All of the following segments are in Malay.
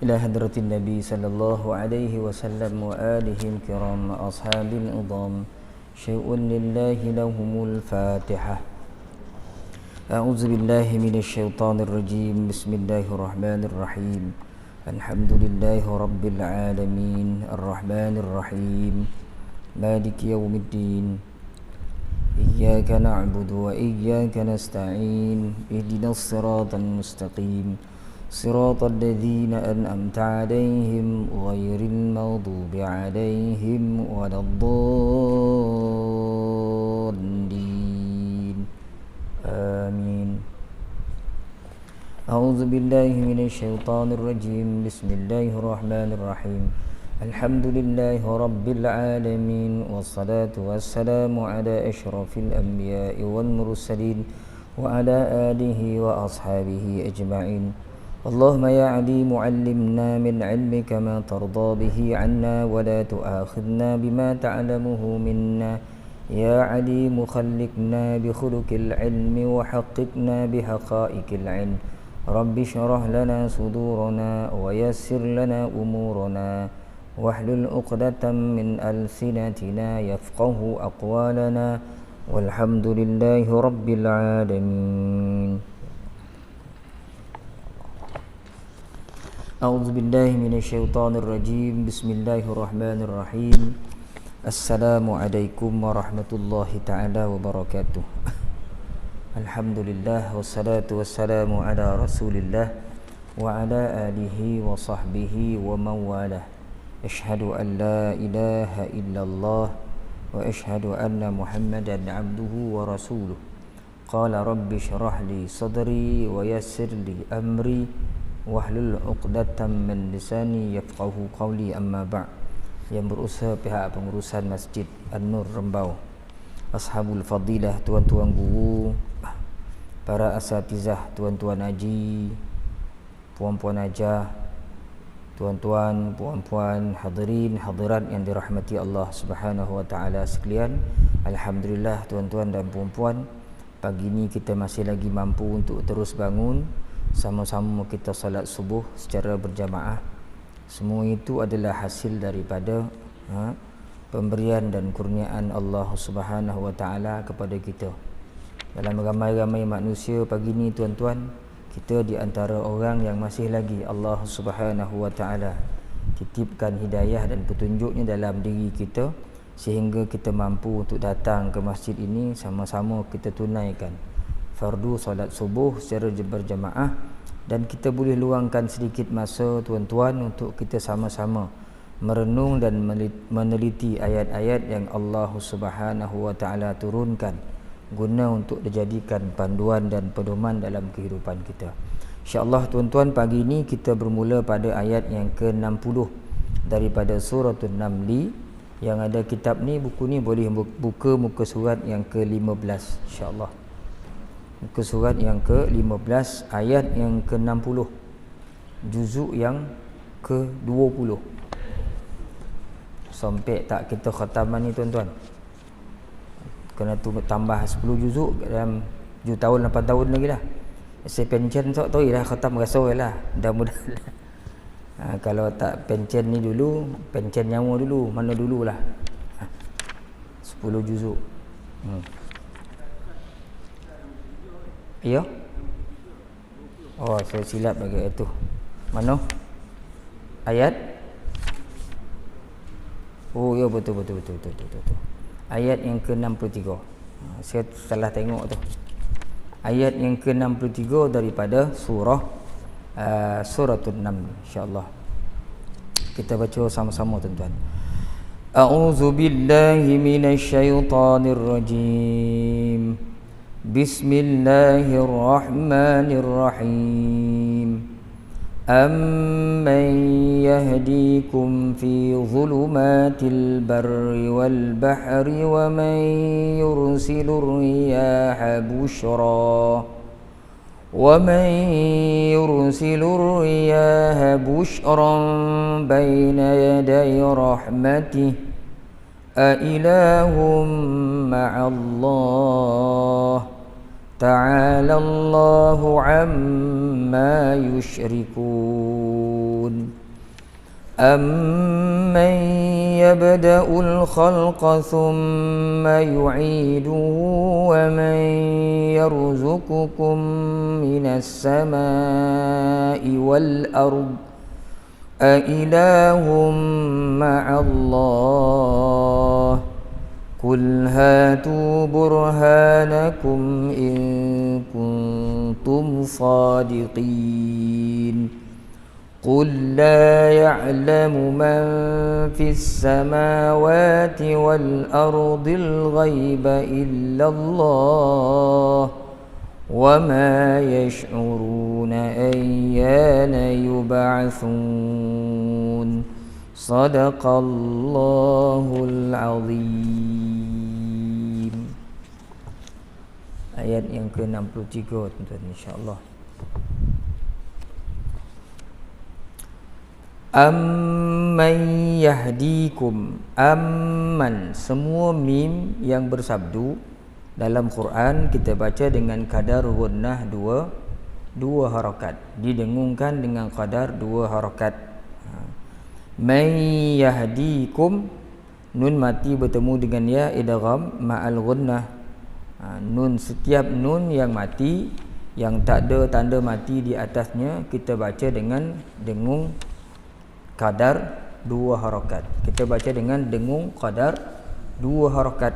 إلى حضرة النبي صلى الله عليه وسلم وآله الكرام أصحاب العظام شيء لله لهم الفاتحة. أعوذ بالله من الشيطان الرجيم. بسم الله الرحمن الرحيم. الحمد لله رب العالمين الرحمن الرحيم مالك يوم الدين. إياك نعبد وإياك نستعين. اهدنا الصراط المستقيم صراط الذين أنعمت عليهم غير المغضوب عليهم ولا الضالين آمين. أعوذ بالله من الشيطان الرجيم. بسم الله الرحمن الرحيم. الحمد لله رب العالمين والصلاة والسلام على أشرف الأنبياء والمرسلين وعلى آله وأصحابه أجمعين. اللهم يا عليم علمنا من علمك ما ترضى به عنا ولا تؤاخذنا بما تعلمه منا. يا عليم خلقنا بخلق العلم وحققنا بحقائق العلم. رب اشرح لنا صدورنا ويسر لنا أمورنا واحلل عقدة من ألسنتنا يفقه أقوالنا والحمد لله رب العالمين. أعوذ بالله من الشيطان الرجيم. بسم الله الرحمن الرحيم. السلام عليكم ورحمة الله تعالى وبركاته. الحمد لله والصلاة والسلام على رسول الله وعلى آله وصحبه ومن والاه. أشهد أن لا إله إلا الله وأشهد أن محمدا عبده ورسوله. قال رب اشرح لي صدري ويسر لي أمري wahlul 'uqdatam min lisani yafqahu qawli. Amma ba'. Yang berusaha pihak pengurusan Masjid An-Nur Rembau, ashabul fadilah, tuan-tuan guru, para asatizah, tuan-tuan haji, puan-puan hajah, tuan-tuan, puan-puan, hadirin, hadirat yang dirahmati Allah Subhanahu wa taala sekalian. Alhamdulillah tuan-tuan dan puan-puan, pagi ini kita masih lagi mampu untuk terus bangun, sama-sama kita salat subuh secara berjamaah. Semua itu adalah hasil daripada pemberian dan kurniaan Allah Subhanahu wa taala kepada kita. Dalam ramai-ramai manusia pagi ini tuan-tuan, kita di antara orang yang masih lagi Allah Subhanahu wa taala titipkan hidayah dan petunjuknya dalam diri kita, sehingga kita mampu untuk datang ke masjid ini, sama-sama kita tunaikan fardu solat subuh secara berjamaah. Dan kita boleh luangkan sedikit masa tuan-tuan untuk kita sama-sama merenung dan meneliti ayat-ayat yang Allah Subhanahu wa taala turunkan guna untuk dijadikan panduan dan pedoman dalam kehidupan kita. InsyaAllah tuan-tuan, pagi ini kita bermula pada ayat yang ke-60 daripada suratul Namli. Yang ada kitab ni, buku ni, boleh buka muka surat yang ke-15 insyaAllah. Muka surat yang ke-15 ayat yang ke-60, juzuk yang ke-20. Sampai tak kita khataman ni tuan-tuan, kena tambah 10 juzuk dalam 7 tahun 8 tahun lagi dah. Saya pencen tak tahu dah khatam rasau lah. Mudah-mudahan kalau tak pencen ni dulu, pencen nyawa dulu, mana dululah 10 juzuk. Ya. Oh, saya silap bagi itu. Mana? Ayat? Oh, ya, betul. Ayat yang ke-63. Saya salah tengok tu. Ayat yang ke-63 daripada suratul Naml, insya-Allah. Kita baca sama-sama tuan-tuan. A'udzu billahi minasyaitonir rajim. Bismillahirrahmanirrahim. Amman yahdikum fi dhulumatil barri wal bahri wa man yursilur riyaha bushra bayna yaday rahmatih a ilahum ma'allah ta'ala Allahu amma عما يشركون أَمَّنْ يَبْدَأُ الْخَلْقَ ثُمَّ يُعِيدُهُ وَمَنْ يَرْزُقُكُمْ مِنَ السَّمَاءِ وَالْأَرْضِ أَإِلَٰهٌ مَّعَ اللَّهِ قُلْ هَاتُوا بُرْهَانَكُمْ إِن كُنتُمْ صَادِقِينَ قُلْ لَا يَعْلَمُ مَنْ فِي السَّمَاوَاتِ وَالْأَرْضِ الْغَيْبَ إِلَّا اللَّهُ وَمَا يَشْعُرُونَ أَيَّانَ يُبْعَثُونَ صَدَقَ اللَّهُ الْعَظِيمُ. Ayat yang ke-63 tuan-tuan, insya-Allah. Amman yahdikum. Amman, semua mim yang bersabdu dalam Quran kita baca dengan kadar gunnah dua harakat, didengungkan dengan kadar dua harakat. Man yahdikum, nun mati bertemu dengan ya idgham ma'al gunnah. Nun, setiap nun yang mati yang tak ada tanda mati di atasnya kita baca dengan dengung kadar dua harakat. Kita baca dengan dengung kadar dua harakat.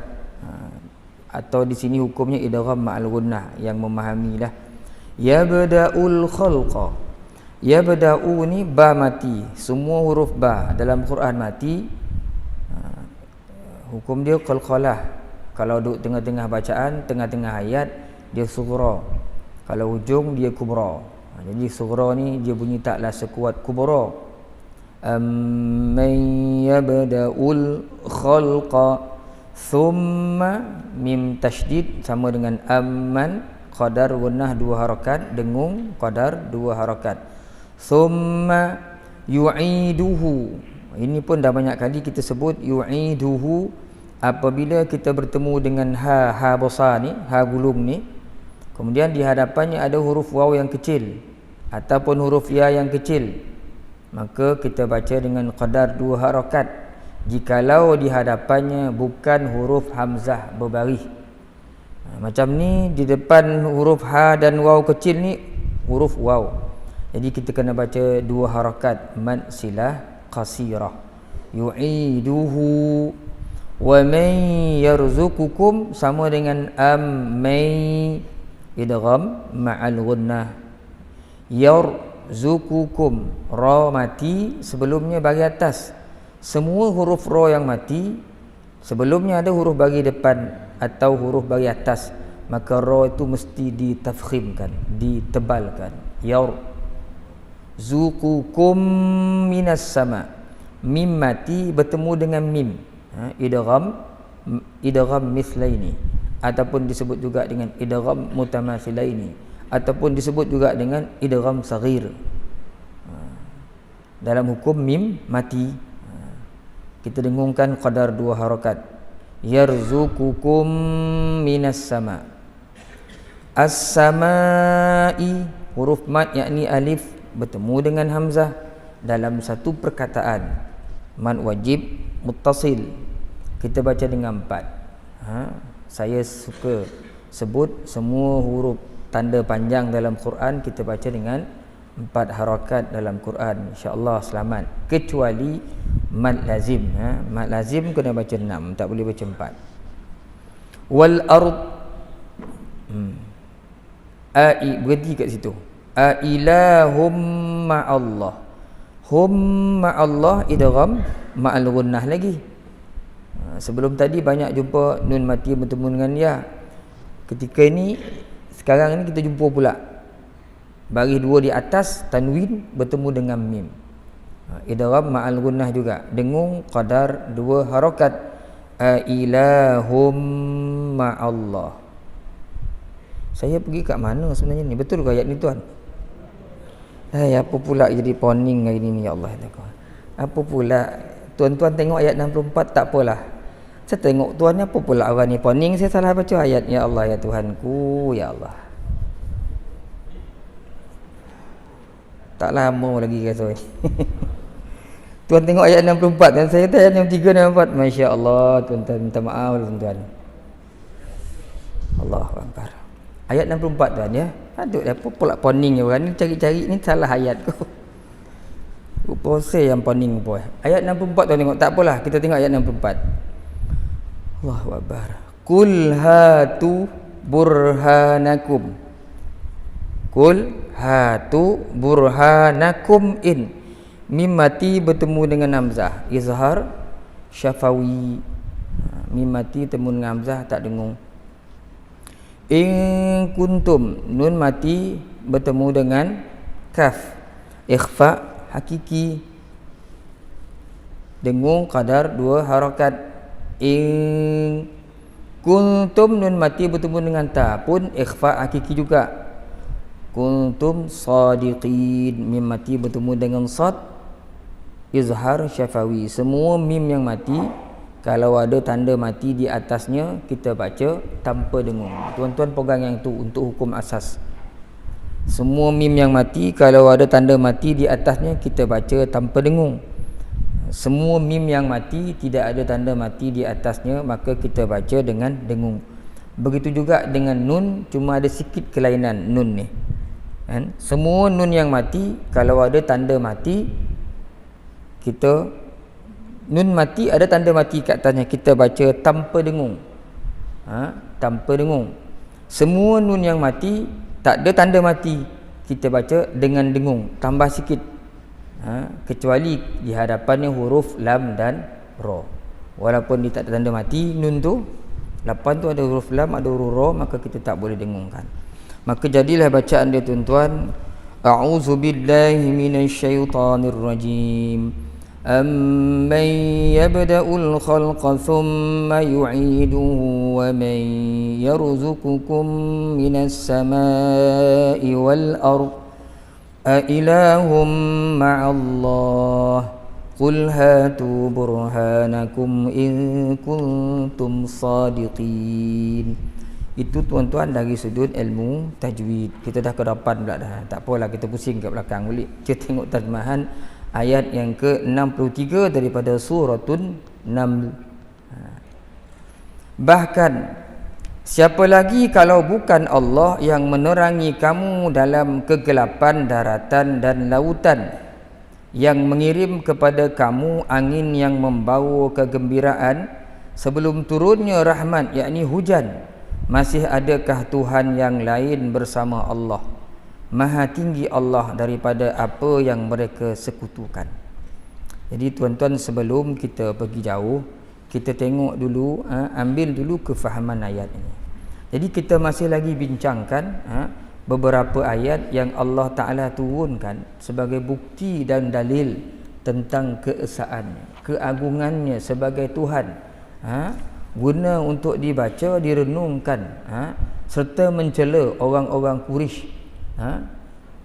Atau di sini hukumnya idgham ma'al gunnah, yang memahamilah. Yabda'ul khalqa. Yabda'u ni ba mati. Semua huruf ba dalam Quran mati. Hukum dia qalqalah. Kalau duduk tengah-tengah bacaan, tengah-tengah ayat, dia sughra. Kalau hujung dia kubra. Jadi sughra ni dia bunyi taklah sekuat kubra. Amman yabda'ul khalqa thumma mim tasydid sama dengan amman, qadar gunnah dua harakat, dengung qadar dua harakat. Thumma yu'iduhu, ini pun dah banyak kali kita sebut yu'iduhu. Apabila kita bertemu dengan ha besar ni, ha gulung ni, kemudian di hadapannya ada huruf waw yang kecil ataupun huruf ya yang kecil, maka kita baca dengan qadar dua harakat jikalau di hadapannya bukan huruf hamzah berbaris. Macam ni di depan huruf ha dan waw kecil ni huruf waw, jadi kita kena baca dua harakat mad silah qasirah. Yu'iduhu wa man yarzuqukum sama dengan may idgham ma'al gunnah. Yarzuqukum, ra mati sebelumnya bagi atas. Semua huruf ra yang mati sebelumnya ada huruf bagi depan atau huruf bagi atas, maka ra itu mesti ditafkhimkan, ditebalkan. Yarzuqukum minas sama. Mim mati bertemu dengan mim, idgham mithlaini, ataupun disebut juga dengan idgham mutamathilaini, ataupun disebut juga dengan idgham saghir. Dalam hukum mim mati kita dengungkan qadar dua harakat. Yarzuqukum minas sama. As-samai, huruf mad yakni alif bertemu dengan hamzah dalam satu perkataan. Mad wajib muttasil kita baca dengan 4. Saya suka sebut semua huruf tanda panjang dalam Quran kita baca dengan 4 harakat dalam Quran, insya-Allah selamat, kecuali mad lazim. Mad lazim kena baca 6, tak boleh baca 4. Wal ard, berhenti kat situ. A ilahum ma'allah. Hum ma'allah idgham ma'al gunnah lagi. Sebelum tadi banyak jumpa nun mati bertemu dengan ya. Ketika ini sekarang ni kita jumpa pula bagi dua di atas tanwin bertemu dengan mim. Idgham ma'al gunnah juga, dengung qadar dua harakat. A ilahum ma'allah. Saya pergi kat mana sebenarnya ni? Betul ke ayat ni tuan? Apa pula jadi poning hari ni ya Allah. Apa pula tuan-tuan tengok ayat 64 tak apalah. Saya tengok tuan ni apa pula orang ni poning, saya salah baca ayat. Ya Allah ya Tuhanku, ya Allah. tak lama lagi rasa. Tuan tengok ayat 64 dan saya kata ayat 63 dan 64. Masya-Allah, tuan-tuan minta maaf tuan-tuan. Allahu akbar. Ayat 64 tuan ya. Aduh apa pula poning orang ni cari-cari ni salah ayat tu. Rupa saya yang poning pun. Ayat 64 tuan tengok, tak apalah kita tengok ayat 64. Allahu akbar. Qul hatu burhanakum. Qul hatu burhanakum in. Mim mati bertemu dengan hamzah, izhar syafawi. Mim mati bertemu dengan hamzah tak dengung. In kuntum, nun mati bertemu dengan kaf, ikhfa hakiki, dengung qadar 2 harakat. In kuntum, nun mati bertemu dengan ta pun ikhfa hakiki juga. Kuntum sadiqin, mim mati bertemu dengan sad, izhar syafawi. Semua mim yang mati kalau ada tanda mati di atasnya kita baca tanpa dengung. Tuan-tuan pegang yang tu untuk hukum asas. Semua mim yang mati kalau ada tanda mati di atasnya kita baca tanpa dengung. Semua mim yang mati tidak ada tanda mati di atasnya maka kita baca dengan dengung. Begitu juga dengan nun, cuma ada sikit kelainan nun ni. Kan? Semua nun yang mati kalau ada tanda mati kita, nun mati ada tanda mati kat atasnya kita baca tanpa dengung. Tanpa dengung. Semua nun yang mati tak ada tanda mati kita baca dengan dengung, tambah sikit. Kecuali di hadapannya huruf lam dan ra. Walaupun dia tak ada tanda mati nun tu, lapan tu ada huruf lam, ada huruf ra, maka kita tak boleh dengungkan. Maka jadilah bacaan dia tuan-tuan, a'udzubillahi minasyaitonir rajim. أَمَّنْ يَبْدَأُ الْخَلْقَ ثُمَّ يُعِيدُهُ وَمَنْ يَرْزُقُكُمْ مِنَ السَّمَاءِ وَالْأَرْضِ أَإِلَٰهٌ مَعَ اللَّهِ قُلْ هَاتُوا بُرْهَانَكُمْ إِن كُنْتُمْ صَادِقِينَ. Itu tuan-tuan dari sudut ilmu tajwid. Kita dah ke depan pula dah. Tak apalah kita pusing kat belakang balik. Kita tengok terjemahan ayat yang ke-63 daripada suratun Naml. Bahkan siapa lagi kalau bukan Allah yang menerangi kamu dalam kegelapan daratan dan lautan, yang mengirim kepada kamu angin yang membawa kegembiraan sebelum turunnya rahmat, yakni hujan. Masih adakah Tuhan yang lain bersama Allah? Maha tinggi Allah daripada apa yang mereka sekutukan. Jadi tuan-tuan, sebelum kita pergi jauh, kita tengok dulu, ambil dulu kefahaman ayat ini. Jadi kita masih lagi bincangkan beberapa ayat yang Allah Ta'ala turunkan sebagai bukti dan dalil tentang keesaannya, keagungannya sebagai Tuhan. Guna untuk dibaca, direnungkan, serta mencela orang-orang Quraisy,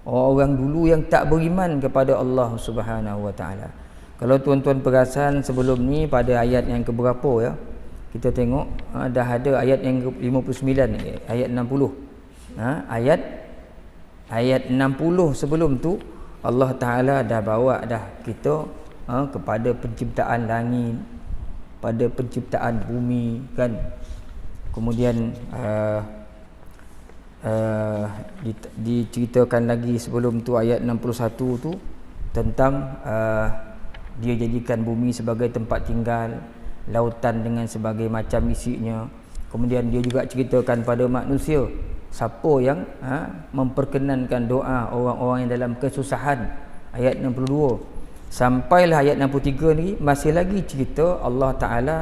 orang-orang dulu yang tak beriman kepada Allah Subhanahu wa taala. Kalau tuan-tuan perasan sebelum ni pada ayat yang keberapa ya, kita tengok dah ada ayat yang ke-59 ni, ayat 60. Ayat 60 sebelum tu Allah Taala dah bawa dah kita kepada penciptaan langit, pada penciptaan bumi kan. Kemudian diceritakan lagi sebelum tu ayat 61 tu tentang dia jadikan bumi sebagai tempat tinggal, lautan dengan sebagai macam isinya. Kemudian dia juga ceritakan pada manusia siapa yang memperkenankan doa orang-orang yang dalam kesusahan, ayat 62. Sampailah ayat 63 ni masih lagi cerita Allah Ta'ala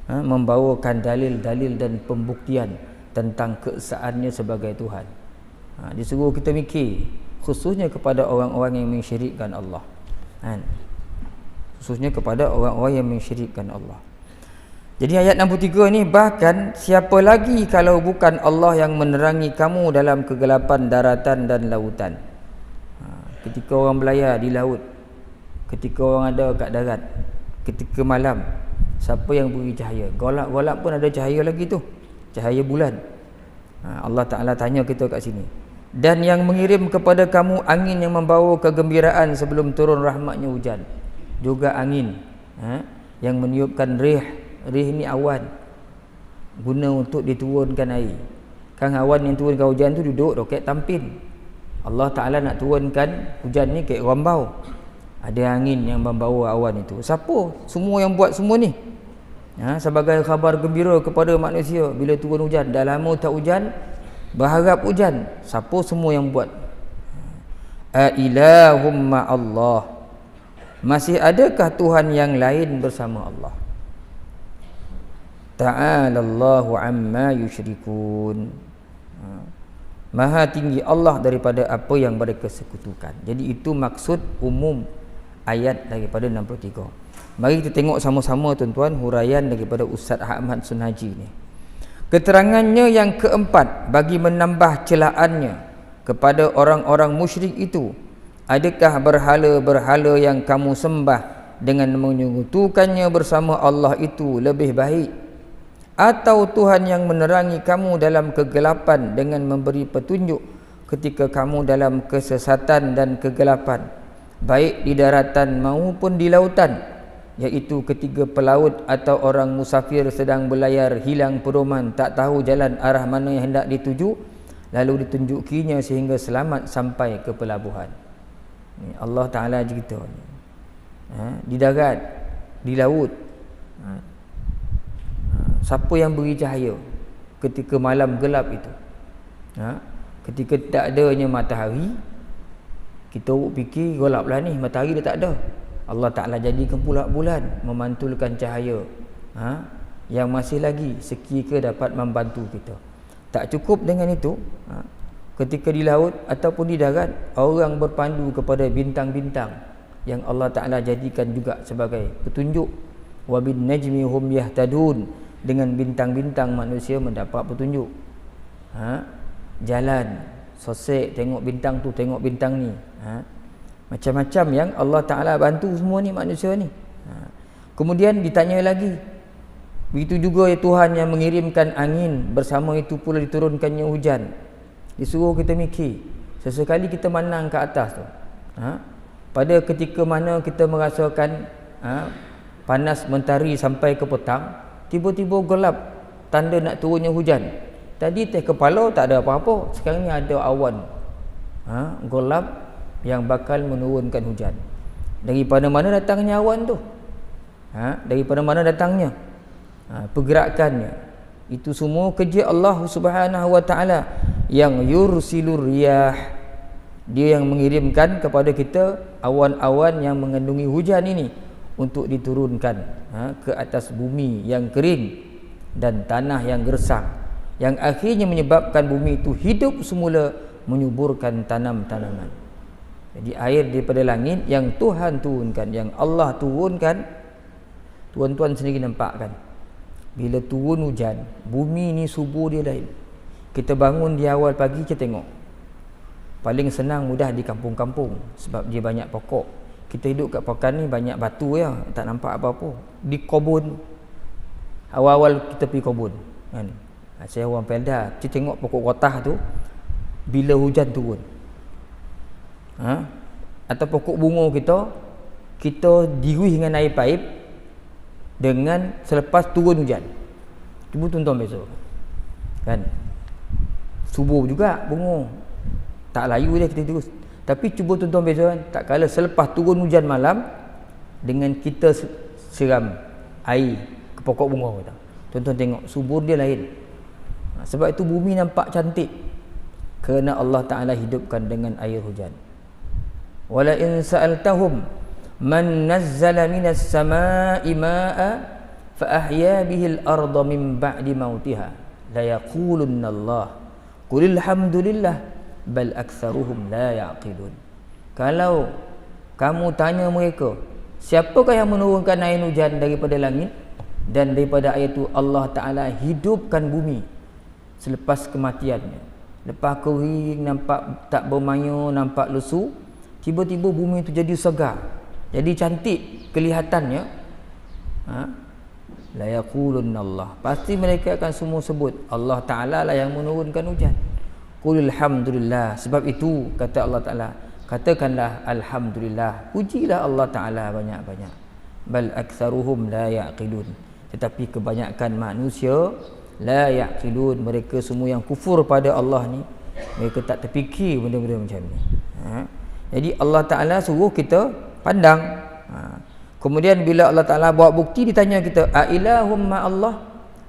membawakan dalil-dalil dan pembuktian tentang keesaannya sebagai Tuhan. Disuruh kita mikir khususnya kepada orang-orang yang mensyirikkan Allah, khususnya kepada orang-orang yang mensyirikkan Allah. Jadi ayat 63 ni, bahkan siapa lagi kalau bukan Allah yang menerangi kamu dalam kegelapan daratan dan lautan. Ketika orang berlayar di laut, ketika orang ada kat darat, ketika malam, siapa yang beri cahaya? Golak-golak pun ada cahaya lagi tu, cahaya bulan. Allah Ta'ala tanya kita kat sini, dan yang mengirim kepada kamu angin yang membawa kegembiraan sebelum turun rahmatnya hujan. Juga angin yang meniupkan rih ni awan, guna untuk diturunkan air. Kan awan yang turunkan hujan tu duduk roket tampin. Allah Ta'ala nak turunkan hujan ni kayak rambau, ada angin yang membawa awan itu. Siapa semua yang buat semua ni? Sebagai khabar gembira kepada manusia bila turun hujan. Dah lama tak hujan, berharap hujan. Siapa semua yang buat? Ailahum ma'allah, masih adakah Tuhan yang lain bersama Allah? Ta'alallahu amma yusyrikun, maha tinggi Allah daripada apa yang mereka sekutukan. Jadi itu maksud umum ayat daripada 63. Mari kita tengok sama-sama tuan-tuan huraian daripada Ustaz Ahmad Sunhaji ni. Keterangannya yang keempat, bagi menambah celaannya kepada orang-orang musyrik itu, adakah berhala-berhala yang kamu sembah dengan menyekutukannya bersama Allah itu lebih baik, atau Tuhan yang menerangi kamu dalam kegelapan dengan memberi petunjuk ketika kamu dalam kesesatan dan kegelapan, baik di daratan maupun di lautan, iaitu ketiga pelaut atau orang musafir sedang berlayar hilang pedoman, tak tahu jalan arah mana yang hendak dituju, lalu ditunjukinya sehingga selamat sampai ke pelabuhan. Allah Ta'ala cerita di darat, di laut. Siapa yang beri cahaya ketika malam gelap itu? Ketika tak adanya matahari, kita fikir gelap lah ni, matahari dah tak ada. Allah Ta'ala jadikan pula bulan memantulkan cahaya yang masih lagi sekira dapat membantu kita. Tak cukup dengan itu, ketika di laut ataupun di darat, orang berpandu kepada bintang-bintang yang Allah Ta'ala jadikan juga sebagai petunjuk. Wa bin najmi hum yahtadun, dengan bintang-bintang manusia mendapat petunjuk. Jalan sosek, tengok bintang tu, tengok bintang ni. Macam-macam yang Allah Ta'ala bantu semua ni manusia ni. Kemudian ditanya lagi, begitu juga ya Tuhan yang mengirimkan angin, bersama itu pula diturunkannya hujan. Disuruh kita mikir, sesekali kita mandang ke atas tu, pada ketika mana kita merasakan panas mentari sampai ke petang, tiba-tiba gelap, tanda nak turunnya hujan. Tadi teh kepala tak ada apa-apa, sekarang ni ada awan gelap yang bakal menurunkan hujan. Daripada mana datangnya awan tu? Daripada mana datangnya? Pergerakannya. Itu semua kerja Allah Subhanahu wa Ta'ala yang yursilur riyah. Dia yang mengirimkan kepada kita awan-awan yang mengandungi hujan ini untuk diturunkan ke atas bumi yang kering dan tanah yang gersang, yang akhirnya menyebabkan bumi itu hidup semula, menyuburkan tanam-tanaman. Jadi air daripada langit yang Tuhan turunkan, yang Allah turunkan, tuan-tuan sendiri nampak kan, bila turun hujan, bumi ni subur dia lain. Kita bangun di awal pagi, kita tengok paling senang mudah di kampung-kampung sebab dia banyak pokok. Kita hidup kat pekan ni banyak batu ya, tak nampak apa-apa. Di kebun, awal-awal kita pergi kebun kan, saya orang Pelda, kita tengok pokok rotah tu bila hujan turun, atau pokok bunga kita diruih dengan air paip dengan selepas turun hujan. Cuba tuan-tuan besok kan, subuh juga bunga tak layu dia, kita terus. Tapi cuba tuan-tuan besok kan, tak kala selepas turun hujan malam dengan kita siram air ke pokok bunga kita, tuan-tuan tengok subur dia lain. Sebab itu bumi nampak cantik kerana Allah Ta'ala hidupkan dengan air hujan. Wala in sa'altahum man nazzala minas samaa'i maa'a fa ahya bihil arda min ba'di mautiha la yaqulunna Allah qul alhamdulillah bal aktsaruhum la yaqilun. Kalau kamu tanya mereka, siapakah yang menurunkan air hujan daripada langit, dan daripada air itu Allah Ta'ala hidupkan bumi selepas kematiannya, lepas kering, nampak tak bermaya, nampak lesu, tiba-tiba bumi itu jadi segar, jadi cantik kelihatannya. La yaqulunna Allah, pasti mereka akan semua sebut Allah Ta'ala lah yang menurunkan hujan. Qul alhamdulillah. Sebab itu kata Allah Ta'ala, katakanlah alhamdulillah, pujilah Allah Ta'ala banyak-banyak. Bal aktsaruhum la yaqilun. Tetapi kebanyakan manusia la yaqilun, mereka semua yang kufur pada Allah ni, mereka tak terfikir benda-benda macam ni. Jadi Allah Ta'ala suruh kita pandang. Kemudian bila Allah Ta'ala bawa bukti, ditanya kita, a ilahum ma Allah,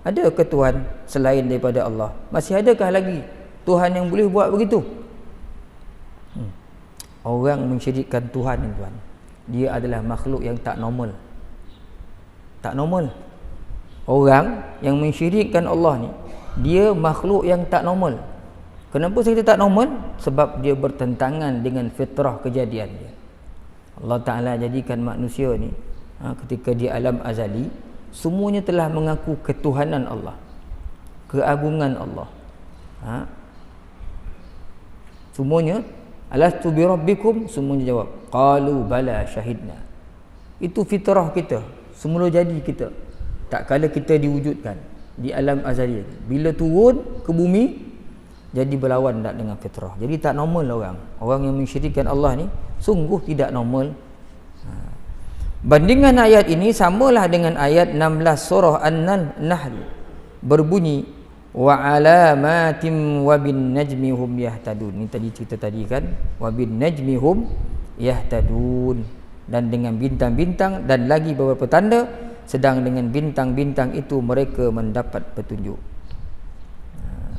adakah Tuhan selain daripada Allah? Masih adakah lagi Tuhan yang boleh buat begitu? Orang mensyirikkan Tuhan ni tuan, dia adalah makhluk yang tak normal. Tak normal. Orang yang mensyirikkan Allah ni, dia makhluk yang tak normal. Kenapa saya kata tak normal? Sebab dia bertentangan dengan fitrah kejadian dia. Allah Ta'ala jadikan manusia ni, ketika di alam azali, semuanya telah mengaku ketuhanan Allah, keagungan Allah. Semuanya, alastu bi rabbikum, semuanya jawab, qalu bala syahidna. Itu fitrah kita, semula jadi kita. Tak kala kita diwujudkan di alam azali, bila turun ke bumi, jadi berlawan tak dengan fitrah. Jadi tak normal orang yang mensyirikkan Allah ni sungguh tidak normal. Bandingan ayat ini samalah dengan ayat 16 surah An-Nahl, berbunyi wa alamatim wa bin najmi hum yahtadun. Ini tadi cerita tadi kan, wa bin najmi hum yahtadun, dan dengan bintang-bintang dan lagi beberapa tanda, sedang dengan bintang-bintang itu mereka mendapat petunjuk.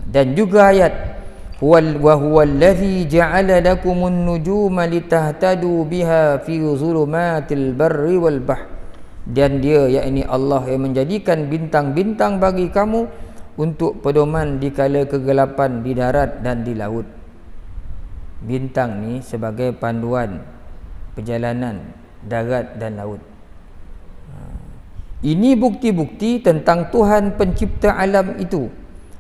Dan juga ayat wa huwal ladzi ja'ala lakumun nujuma litahtadu biha fi zulumatil barri wal bahr. Dan dia, yakni Allah, yang menjadikan bintang-bintang bagi kamu untuk pedoman di kala kegelapan di darat dan di laut. Bintang ni sebagai panduan perjalanan darat dan laut. Ini bukti-bukti tentang Tuhan pencipta alam itu.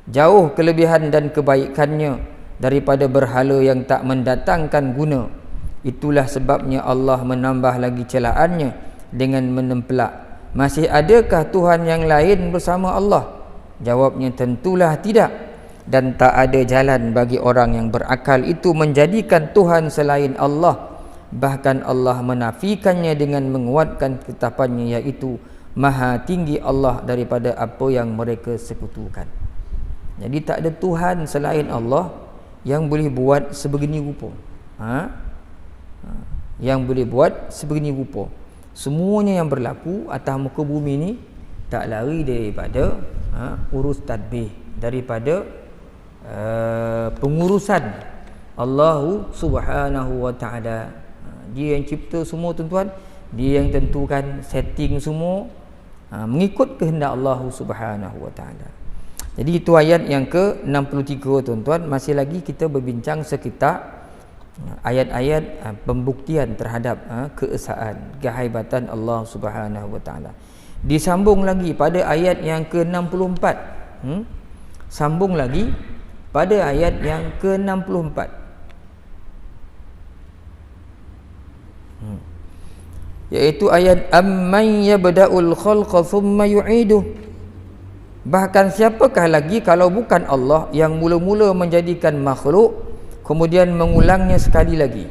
Jauh kelebihan dan kebaikannya daripada berhala yang tak mendatangkan guna. Itulah sebabnya Allah menambah lagi celaannya dengan menempelak, masih adakah Tuhan yang lain bersama Allah? Jawabnya, tentulah tidak. Dan tak ada jalan bagi orang yang berakal itu menjadikan Tuhan selain Allah. Bahkan Allah menafikannya dengan menguatkan ketetapannya, iaitu Maha tinggi Allah daripada apa yang mereka sekutukan. Jadi tak ada Tuhan selain Allah yang boleh buat sebegini rupa. Yang boleh buat sebegini rupa. Semuanya yang berlaku atas muka bumi ni tak lari daripada urus tadbir, daripada pengurusan Allah Subhanahu wa Ta'ala. Dia yang cipta semua tuan-tuan, dia yang tentukan setting semua, mengikut kehendak Allah Subhanahu wa Ta'ala. Jadi itu ayat yang ke-63 tuan-tuan. Masih lagi kita berbincang sekitar ayat-ayat pembuktian terhadap keesaan, kehaibatan Allah Subhanahu wa Ta'ala. Disambung lagi pada ayat yang ke-64. Sambung lagi pada ayat yang ke-64. Iaitu ayat amman yabda'ul khalqa thumma yu'iduh. Bahkan siapakah lagi kalau bukan Allah yang mula-mula menjadikan makhluk kemudian mengulangnya sekali lagi.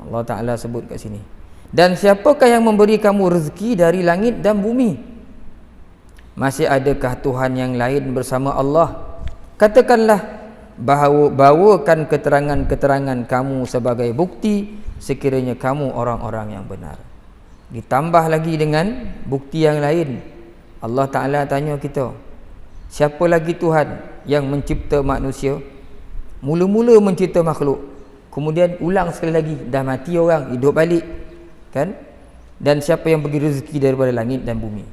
Allah Ta'ala sebut kat sini. Dan siapakah yang memberi kamu rezeki dari langit dan bumi? Masih adakah Tuhan yang lain bersama Allah? Katakanlah, bawakan keterangan-keterangan kamu sebagai bukti sekiranya kamu orang-orang yang benar. Ditambah lagi dengan bukti yang lain. Allah Ta'ala tanya kita, siapa lagi Tuhan yang mencipta manusia? Mula-mula mencipta makhluk, kemudian ulang sekali lagi, dah mati orang, hidup balik, kan? Dan siapa yang bagi rezeki daripada langit dan bumi?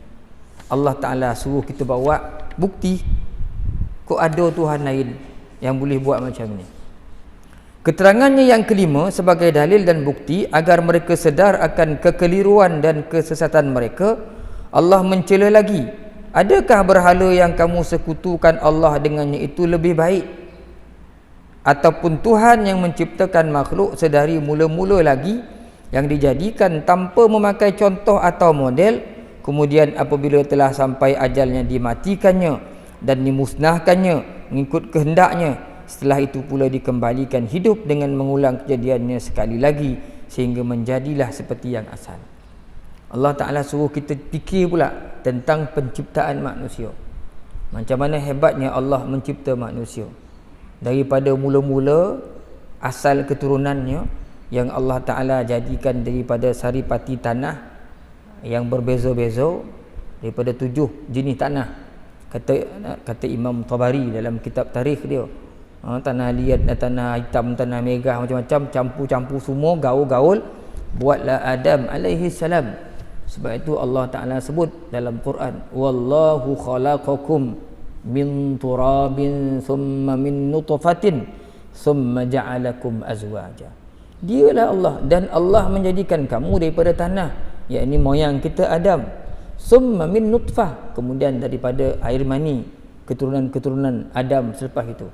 Allah Ta'ala suruh kita bawa bukti, kok ada Tuhan lain yang boleh buat macam ni. Keterangannya yang kelima sebagai dalil dan bukti agar mereka sedar akan kekeliruan dan kesesatan mereka. Allah mencela lagi, adakah berhala yang kamu sekutukan Allah dengannya itu lebih baik? Ataupun Tuhan yang menciptakan makhluk sedari mula-mula lagi, yang dijadikan tanpa memakai contoh atau model, kemudian apabila telah sampai ajalnya dimatikannya dan dimusnahkannya mengikut kehendaknya. setelah itu pula dikembalikan hidup dengan mengulang kejadiannya sekali lagi sehingga menjadilah seperti yang asal. Allah Ta'ala suruh kita fikir pula tentang penciptaan manusia. Macam mana hebatnya Allah mencipta manusia. Daripada mula-mula asal keturunannya yang Allah Ta'ala jadikan daripada saripati tanah yang berbeza-beza, daripada 7 jenis tanah. Kata Imam Tabari dalam kitab tarikh dia, tanah liat, tanah hitam, tanah merah, macam-macam, campur-campur semua, gaul-gaul, buatlah Adam alaihi salam. Sebab itu Allah Ta'ala sebut dalam Quran, wallahu khalaqakum min turabin thumma min nutfatin thumma ja'alakum azwaja. Dialah Allah, dan Allah menjadikan kamu daripada tanah, yakni moyang kita Adam, summa min nutfah, kemudian daripada air mani, keturunan-keturunan Adam selepas itu,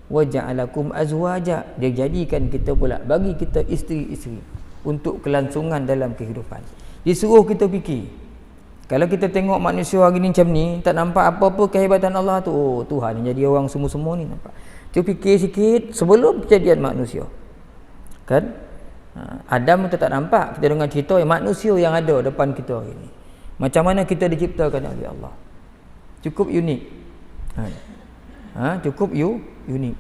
wa ja'alakum azwaja, dia jadikan kita pula, bagi kita isteri-isteri untuk kelangsungan dalam kehidupan. Disuruh kita fikir. Kalau kita tengok manusia hari ni macam ni, tak nampak apa-apa kehebatan Allah tu. Oh, Tuhan yang jadi orang semua-semua ni nampak. Cuba fikir sikit sebelum kejadian manusia. Kan? Adam tu tak nampak. Kita dengar cerita manusia yang ada depan kita hari ni. Macam mana kita diciptakan oleh Allah. Cukup unik. Cukup unik.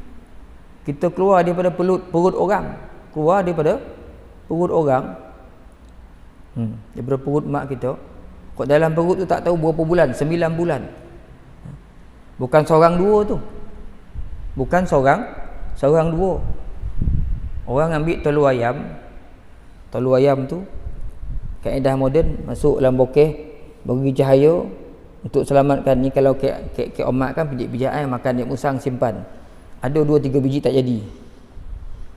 Kita keluar daripada perut orang. Keluar daripada perut orang. Daripada perut mak kita. Kok dalam perut tu tak tahu berapa bulan, 9 bulan. Bukan seorang dua tu. Bukan seorang dua. Orang ambil telur ayam tu, kaedah moden, masuk dalam bokeh, bagi cahaya untuk selamatkan ni. Kalau kek omak kan pijak-pijak makan dia musang simpan. Ada 2-3 biji tak jadi.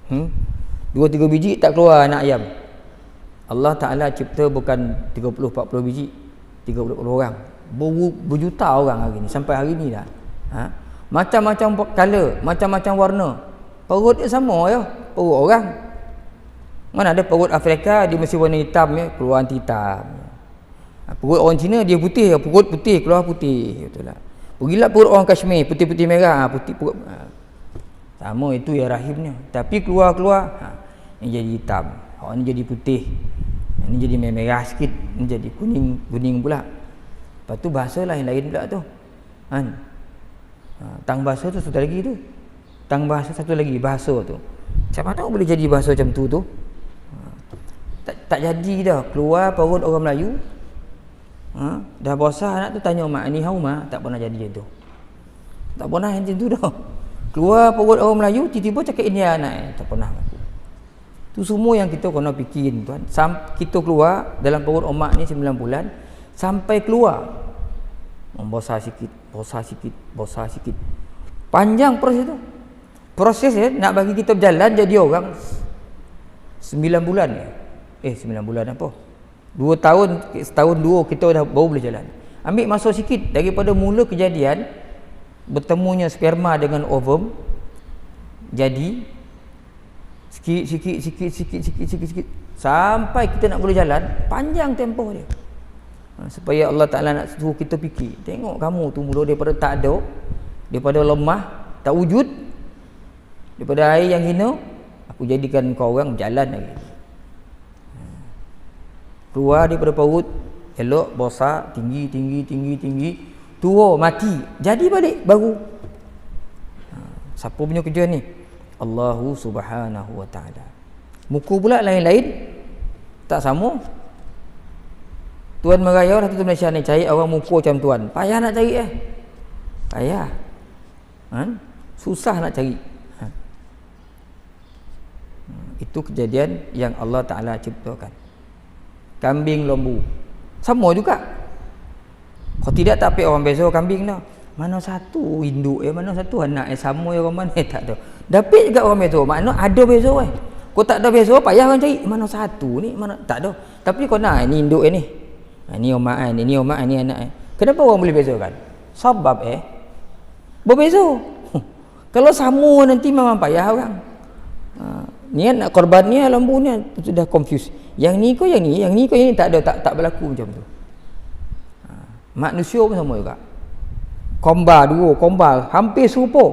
2-3 biji tak keluar anak ayam. Allah Ta'ala cipta bukan 30-40 biji, 30 orang, berjuta orang hari ni, sampai hari ni dah. Macam-macam color, macam-macam warna. Perut dia sama ya, perut orang. Mana ada perut Afrika dia mesti warna hitam ya, keluar anti hitam. Perut orang Cina dia putih, perut putih keluar putih, betul lah. Pergilah perut orang Kashmir, putih-putih merah, putih perut. Sama itu ya rahimnya. Tapi keluar ini jadi hitam. Orang ni jadi putih. Ini jadi merah sikit, ini jadi kuning pula. Lepas tu bahasa lain-lain pula tu. Tang bahasa tu satu lagi tu. Tang bahasa satu lagi bahasa tu. Macam mana boleh jadi bahasa macam tu? Tak jadi dah. Keluar perut orang Melayu. Dah besar anak tu tanya mak ni hauma, tak pernah jadi macam tu. Tak pernah macam tu dah. Keluar perut orang Melayu tiba-tiba cakap ini anak tak pernah. Tu semua yang kita kena fikirin tuan. Kita keluar dalam perut omak ni 9 bulan sampai keluar. Membesar sikit. Panjang proses tu. Proses nak bagi kita berjalan jadi orang 9 bulan ya. 9 bulan apa? 2 tahun, setahun 2 kita dah baru boleh jalan. Ambil masa sikit daripada mula kejadian bertemunya sperma dengan ovum, jadi sikit sampai kita nak boleh jalan, panjang tempoh dia. Supaya Allah Ta'ala nak suruh kita fikir, tengok kamu tu mula daripada tak ada, daripada lemah, tak wujud, daripada air yang hina, aku jadikan kau orang berjalan lagi. Keluar daripada perut elok, besar, tinggi, tua, mati, jadi balik baru. Siapa punya kerja ni? Allahu Subhanahu wa Ta'ala. Muka pula lain-lain, tak sama. Tuan meraya Ratu Malaysia ni cari orang muka macam tuan, payah nak cari payah. Susah nak cari. Itu kejadian yang Allah Ta'ala ciptakan. Kambing lembu sama juga. Kalau tidak tak apa orang beza kambing dah. Mana satu induk mana satu anak sama orang mana tak tahu. Dapat juga orang beza. Makna ada beza Kau tak ada beza payah orang cari. Mana satu ni, mana tak ada. Tapi kau nak ni induk ni. Ni omak ni anak Kenapa orang boleh bezakan? Sebab berbeza. Kalau sama nanti memang payah orang. Ni nak korban ni lembu ni sudah confuse. Yang ni kau yang ni tak ada, tak berlaku macam tu. Manusia pun sama juga. Kombar hampir serupa.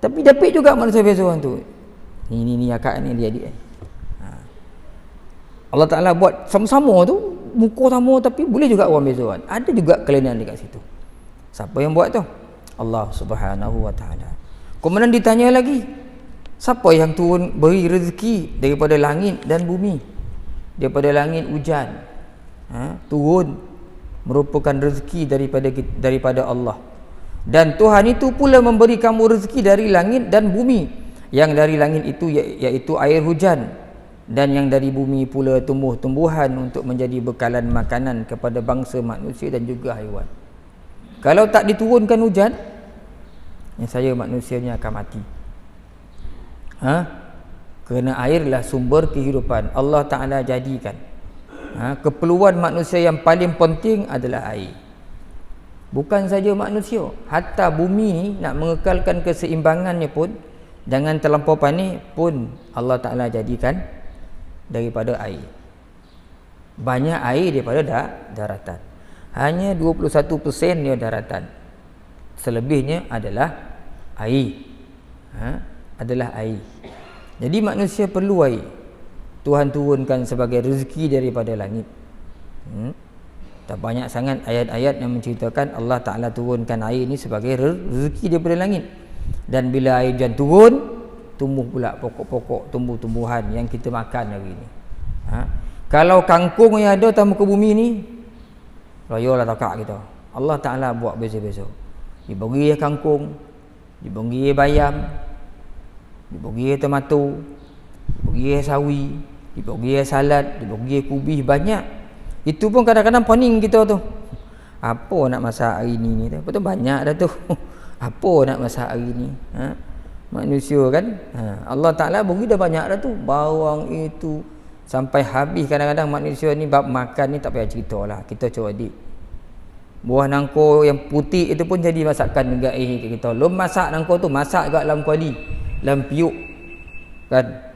Tapi dapat juga manusia biasa orang tu. Ni akak ni dia adik. Allah Ta'ala buat sama-sama tu, muka sama tapi boleh juga orang biasa kan. Ada juga kelainan dekat situ. Siapa yang buat tu? Allah Subhanahu Wa Ta'ala. Kemudian ditanya lagi, siapa yang turun beri rezeki daripada langit dan bumi? Daripada langit hujan, turun merupakan rezeki daripada Allah. Dan Tuhan itu pula memberi kamu rezeki dari langit dan bumi. Yang dari langit itu iaitu air hujan, dan yang dari bumi pula tumbuh-tumbuhan untuk menjadi bekalan makanan kepada bangsa manusia dan juga haiwan. Kalau tak diturunkan hujan, saya manusianya akan mati. Kerana airlah sumber kehidupan. Allah Ta'ala jadikan keperluan manusia yang paling penting adalah air. Bukan saja manusia, hatta bumi ni nak mengekalkan keseimbangannya pun, jangan terlampau panik pun, Allah Ta'ala jadikan daripada air. Banyak air daripada daratan. Hanya 21% dia daratan. Selebihnya adalah air. Adalah air. Jadi manusia perlu air. Tuhan turunkan sebagai rezeki daripada langit. Tak banyak sangat ayat-ayat yang menceritakan Allah Ta'ala turunkan air ni sebagai rezeki daripada langit. Dan bila air hujan turun, tumbuh pula pokok-pokok, tumbuh-tumbuhan yang kita makan hari ni. Kalau kangkung yang ada atas muka bumi ni, rayalah takak kita. Allah Ta'ala buat beza-beza. Diberi kangkung, diberi bayam, diberi tomato, diberi sawi, diberi salad, diberi kubis, banyak. Itu pun kadang-kadang pening kita tu. Apa nak masak hari ni tu? Betul banyak dah tu. Apa nak masak hari ni? Manusia kan? Allah Ta'ala beri dah banyak dah tu. Bawang itu sampai habis. Kadang-kadang manusia ni bab makan ni tak payah cerita lah. Kita coba adik. Buah nangko yang putih itu pun jadi masakan negara kita. Lo masak nangko tu, masak kat dalam kuali, dalam piuk kan.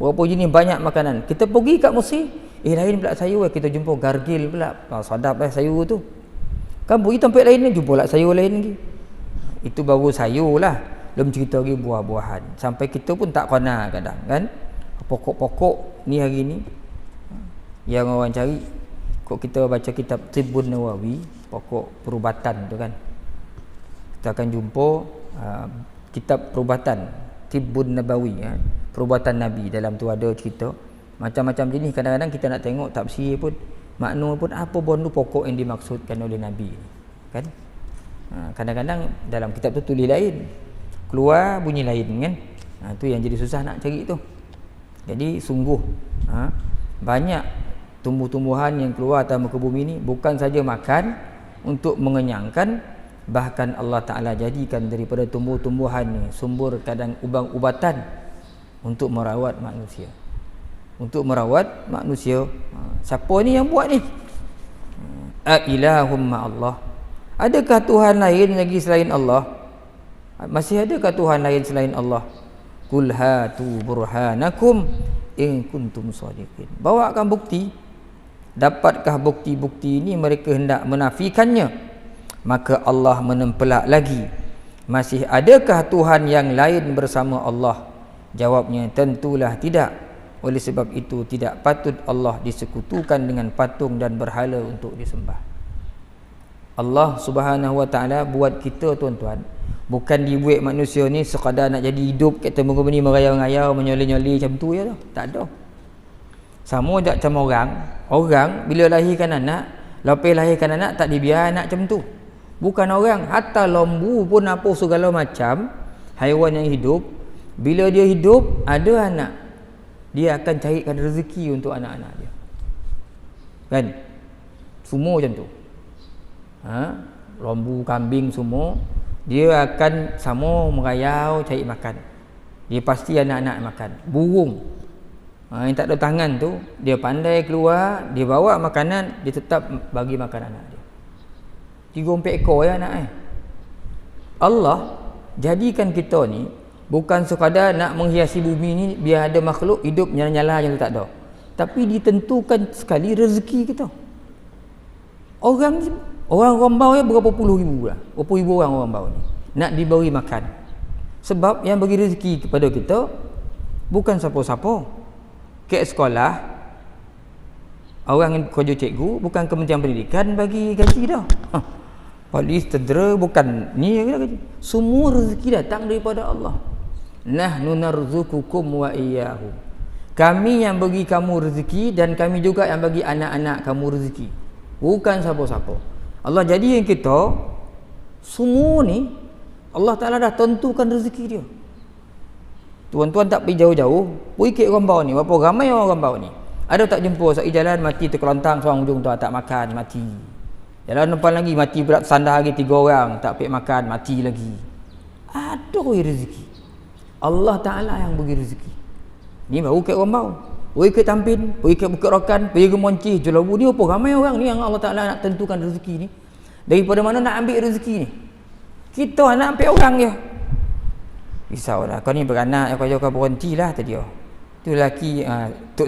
Berapa jenis banyak makanan. Kita pergi kat Mesir, lain pula sayur, kita jumpa gargil pula. Sedap sayur tu. Kan pergi tempat lain ni jumpa pula sayur lain lagi. Itu baru sayur lah. Belum cerita lagi buah-buahan. Sampai kita pun tak kena kadang kan. Pokok-pokok ni hari ni yang orang cari. Kok kita baca kitab Tibbun Nawawi, pokok perubatan tu kan. Kita akan jumpa kitab perubatan Tibbun Nabawi, perubatan Nabi. Dalam tu ada cerita macam-macam jenis. Kadang-kadang kita nak tengok tafsir pun, makna pun apa bondu pokok yang dimaksudkan oleh Nabi kan. Kadang-kadang dalam kitab tu tulis lain, keluar bunyi lain kan. Tu yang jadi susah nak cari tu. Jadi sungguh banyak tumbuh-tumbuhan yang keluar atas muka bumi ni bukan saja makan untuk mengenyangkan, bahkan Allah Ta'ala jadikan daripada tumbuh-tumbuhan ni sumber kadang ubang-ubatan untuk merawat manusia. Untuk merawat manusia. Siapa ni yang buat ni? Ailahum ma'allah. Adakah Tuhan lain lagi selain Allah? Masih adakah Tuhan lain selain Allah? Qul hatu burhanakum in kuntum shadiqin. Bawakan bukti. Dapatkah bukti-bukti ini mereka hendak menafikannya? Maka Allah menempelak lagi, masih adakah Tuhan yang lain bersama Allah? Jawabnya, tentulah tidak. Oleh sebab itu tidak patut Allah disekutukan dengan patung dan berhala untuk disembah. Allah Subhanahu Wa Ta'ala buat kita tuan-tuan, bukan dibuat manusia ni sekadar nak jadi hidup kata muka ni merayau-rayau, menyoli-nyoli macam tu je tu. Tak ada. Sama tak macam orang bila lahirkan anak, lepas lahirkan anak tak dibiar anak macam tu. Bukan orang, hatta lembu pun apa segala macam haiwan yang hidup, bila dia hidup ada anak, dia akan carikan rezeki untuk anak-anak dia kan. Semua macam tu. Lembu, kambing semua dia akan sama merayau cari makan. Dia pasti anak-anak makan. Burung yang tak ada tangan tu, dia pandai keluar, dia bawa makanan, dia tetap bagi makan anak dia. 3-4 ekor ya anak Allah jadikan kita ni bukan sekadar nak menghiasi bumi ni biar ada makhluk hidup nyala-nyala yang tak ada, tapi ditentukan sekali rezeki kita. Orang rombau ya berapa puluh ribu lah, berapa ribu orang rombau ni nak diberi makan. Sebab yang bagi rezeki kepada kita bukan siapa-siapa. Ke sekolah, orang yang kerja cikgu bukan Kementerian Pendidikan bagi gaji dah. Polis, tentera bukan ni gaji. Semua rezeki datang daripada Allah. Nahnu narzuqukum wa iyyahu. Kami yang bagi kamu rezeki dan kami juga yang bagi anak-anak kamu rezeki. Bukan siapa-siapa. Allah jadikan kita semua ni Allah Ta'ala dah tentukan rezeki dia. Tuan-tuan tak pergi jauh-jauh, pergi ikut orang bawah ni. Berapa ramai orang bawah ni. Ada tak jumpa satu jalan mati terkelantang seorang ujung tu, tak makan, mati. Jalan depan lagi mati berat sandar lagi 3 orang, tak pergi makan, mati lagi. Ada rezeki. Allah Ta'ala yang bagi rezeki. Ni baru ikut orang bawah. Pergi ke Tampin, pergi ke Bukit Rokan, pergi ke Moncih, Jelabu ni apa ramai orang ni yang Allah Ta'ala nak tentukan rezeki ni. Daripada mana nak ambil rezeki ni? Kita nak ambil orang je. Risaulah, kau ni beranak kau berhenti lah tadi. Tu lelaki, tu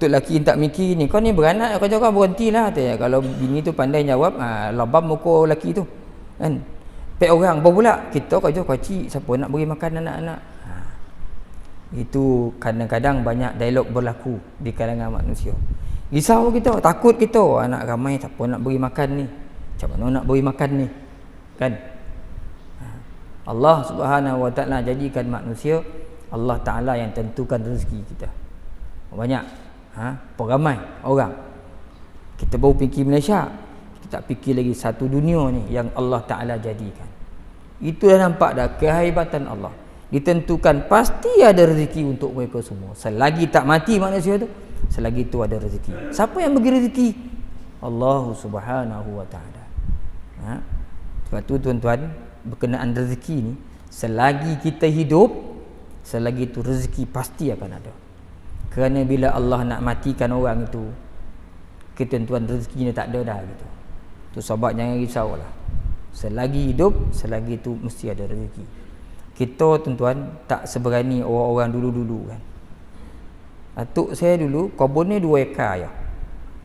lelaki tak mikir ni. Kau ni beranak kau berhenti lah tadi. Kalau bini tu pandai jawab, labam muka lelaki tu. Kan? Ambil orang, apa pula? Kita kau cik, siapa nak beri makan anak-anak? Itu kadang-kadang banyak dialog berlaku di kalangan manusia. Risau kita, takut kita, anak ramai siapa nak beri makan ni, macam mana nak beri makan ni, kan? Allah Subhanahu Wa Ta'ala jadikan manusia, Allah Ta'ala yang tentukan rezeki kita. Banyak ramai orang. Kita baru fikir Malaysia, kita tak fikir lagi satu dunia ni yang Allah Ta'ala jadikan. Itu dah nampak dah kehebatan Allah. Ditentukan pasti ada rezeki untuk mereka semua. Selagi tak mati manusia tu, selagi itu ada rezeki. Siapa yang bagi rezeki? Allah Subhanahu Wa Ta'ala. Sebab tu tuan-tuan, berkenaan rezeki ni, selagi kita hidup, selagi itu rezeki pasti akan ada. Kerana bila Allah nak matikan orang itu, ketentuan rezeki ni tak ada dah gitu. Tu sebab jangan risaulah. Selagi hidup, selagi itu mesti ada rezeki. Kita tuan-tuan tak seberani orang-orang dulu-dulu kan. Atuk saya dulu kebun ni 2 ekar ya.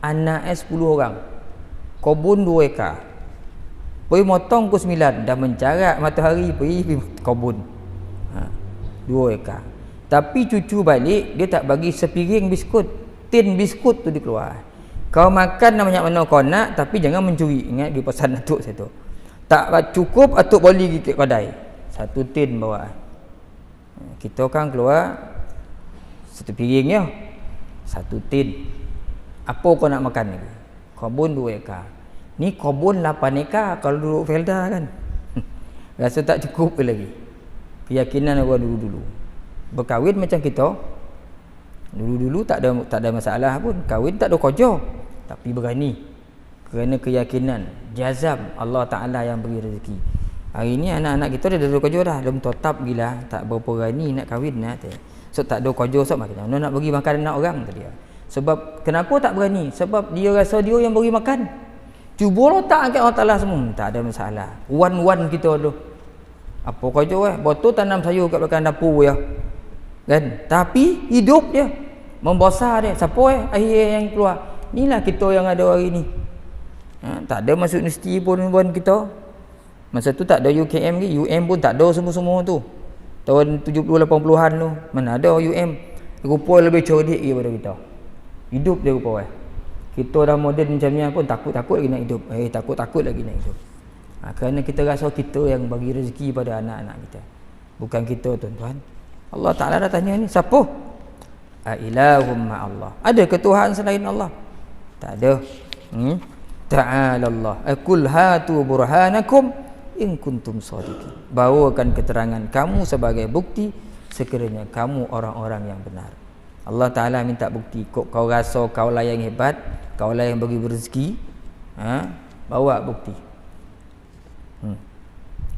Anak 10 orang. Kebun 2 ekar. Pergi motong pukul 9, dah mencarat matahari pergi kebun. 2 ekar. Tapi cucu balik dia tak bagi sepiring biskut. Tin biskut tu dia keluar. Kau makan banyak mana kau nak, tapi jangan mencuri. Ingat di pesan atuk saya tu. Tak cukup atuk boleh pergi ke kedai. 1 tin bawa. Kita kan keluar 1 piring ya. 1 tin. Apa kau nak makan ni? Kebun 2 ekar. Ni kebun 8 ekar kalau duduk Felda kan. Rasa tak cukup lagi. Keyakinan orang dulu-dulu. Berkahwin macam kita. Dulu-dulu tak ada masalah pun. Kahwin tak ada kerja, tapi berani. Kerana keyakinan, jazam Allah Ta'ala yang beri rezeki. Hari ni anak-anak kita dah ada kerja dah, belum tetap gila, tak berani nak kahwin nak. So tak ada kerja, so macam mana nak bagi makan anak orang tadi. Sebab kenapa tak berani? Sebab dia rasa dia yang beri makan. Cuba letak kat Allah Ta'ala semua, tak ada masalah. Wan kita tu. Apa kerja botol tanam sayur kat belakang dapur ya. Kan? Tapi hidup dia membesar dia. Siapa akhir yang keluar? Inilah kita yang ada hari ni. Tak ada masuk universiti pun kita. Masa tu tak ada UKM lagi. UM pun tak ada semua-semua tu. Tahun 70-80an tu. Mana ada UM. Rupa lebih cerdik daripada kita. Hidup dia rupa Kita dah moden macam ni pun takut-takut lagi nak hidup. Takut-takut lagi nak hidup. Kerana kita rasa kita yang bagi rezeki pada anak-anak kita. Bukan kita tuan-tuan. Allah Ta'ala dah tanya ni. Siapa? Ailahum ma'allah. Ada ke Tuhan selain Allah? Tak ada. Ta'ala Allah. Qul hatu burhanakum in kuntum shadiqin. Bawakan keterangan kamu sebagai bukti sekiranya kamu orang-orang yang benar. Allah Ta'ala minta bukti. Kau rasa kau lah yang hebat, kau lah yang bagi rezeki, bawa bukti.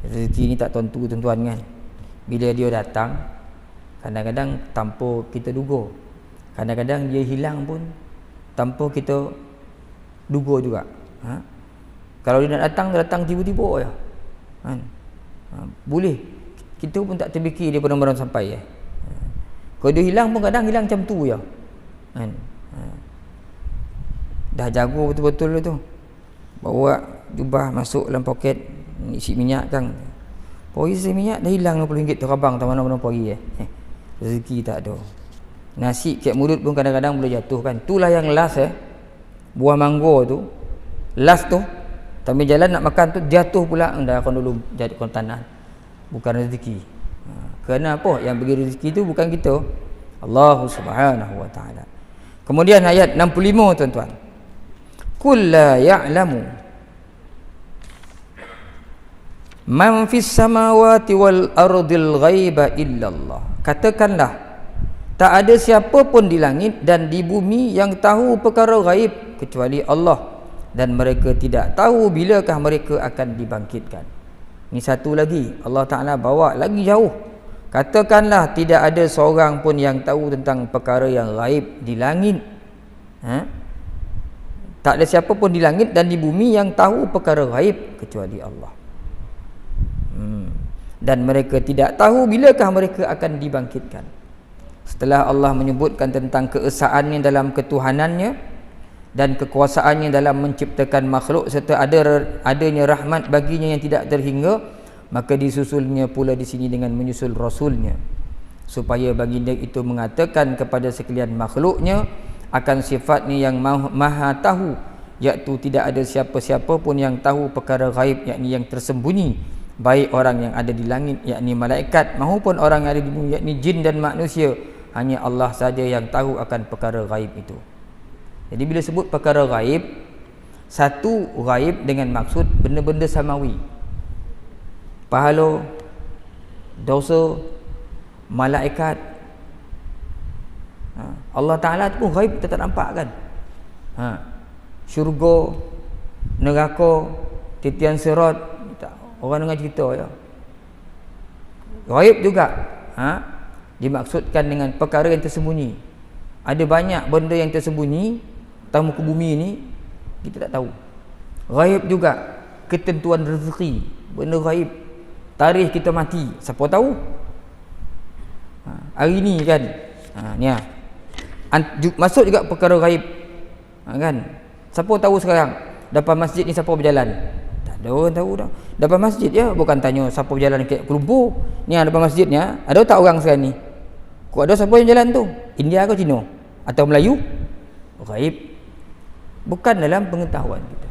Rezeki ni tak tentu tuan-tuan kan. Bila dia datang, kadang-kadang tanpa kita duga. Kadang-kadang dia hilang pun tanpa kita duga juga. Kalau dia nak datang tiba-tiba je. Boleh. Kita pun tak terfikir dia benar-benar sampai Kalau dia hilang pun kadang hilang macam tu je. Dah jago betul-betul tu. Bawa jubah masuk dalam poket, isi minyak kan. Pori minyak dah hilang RM60 terabang tak mana-mana pori rezeki tak ada. Nasi kat mulut pun kadang-kadang boleh jatuh kan. Itulah yang last buah mangga tu last tu tapi jalan nak makan tu jatuh pula, dah akan dulu jadi tanah. Bukan rezeki. Kerana apa? Yang bagi rezeki tu bukan kita, Allah Subhanahu wa taala. Kemudian ayat 65 tuan-tuan. Qul la ya'lamu man fis samawati wal ardil ghaiba illallah. Katakanlah, tak ada siapa pun di langit dan di bumi yang tahu perkara gaib kecuali Allah, dan mereka tidak tahu bilakah mereka akan dibangkitkan. Ini satu lagi, Allah Ta'ala bawa lagi jauh. Katakanlah, tidak ada seorang pun yang tahu tentang perkara yang gaib di langit. Tak ada siapa pun di langit dan di bumi yang tahu perkara gaib kecuali Allah. Dan mereka tidak tahu bilakah mereka akan dibangkitkan. Setelah Allah menyebutkan tentang keesaannya dalam ketuhanannya dan kekuasaannya dalam menciptakan makhluk serta adanya rahmat baginya yang tidak terhingga, maka disusulnya pula di sini dengan menyusul rasulnya, supaya baginda itu mengatakan kepada sekalian makhluknya akan sifatnya yang maha tahu, iaitu tidak ada siapa-siapa pun yang tahu perkara gaib, yakni yang tersembunyi, baik orang yang ada di langit yakni malaikat maupun orang yang ada di bumi yakni jin dan manusia. Hanya Allah saja yang tahu akan perkara gaib itu. Jadi bila sebut perkara gaib, satu gaib dengan maksud benda-benda samawi, pahala, dosa, malaikat. Allah Ta'ala tu pun gaib, kita tak nampak kan. Syurga, neraka, titian sirat, orang dengar cerita ya. Gaib juga dimaksudkan dengan perkara yang tersembunyi. Ada banyak benda yang tersembunyi atas muka bumi ni kita tak tahu. Gaib juga ketentuan rezeki, benda gaib. Tarikh kita mati, siapa tahu? Hari ni kan ni masuk juga perkara gaib. Kan? Siapa tahu sekarang depan masjid ni siapa berjalan? Tak ada orang tahu dah. Depan masjid ya, bukan tanya siapa berjalan ke Lumpur. Ni depan masjidnya, ada tak orang sekarang ni? Kau ada siapa yang jalan tu? India ke Cina? Atau Melayu? Gaib. Bukan dalam pengetahuan kita.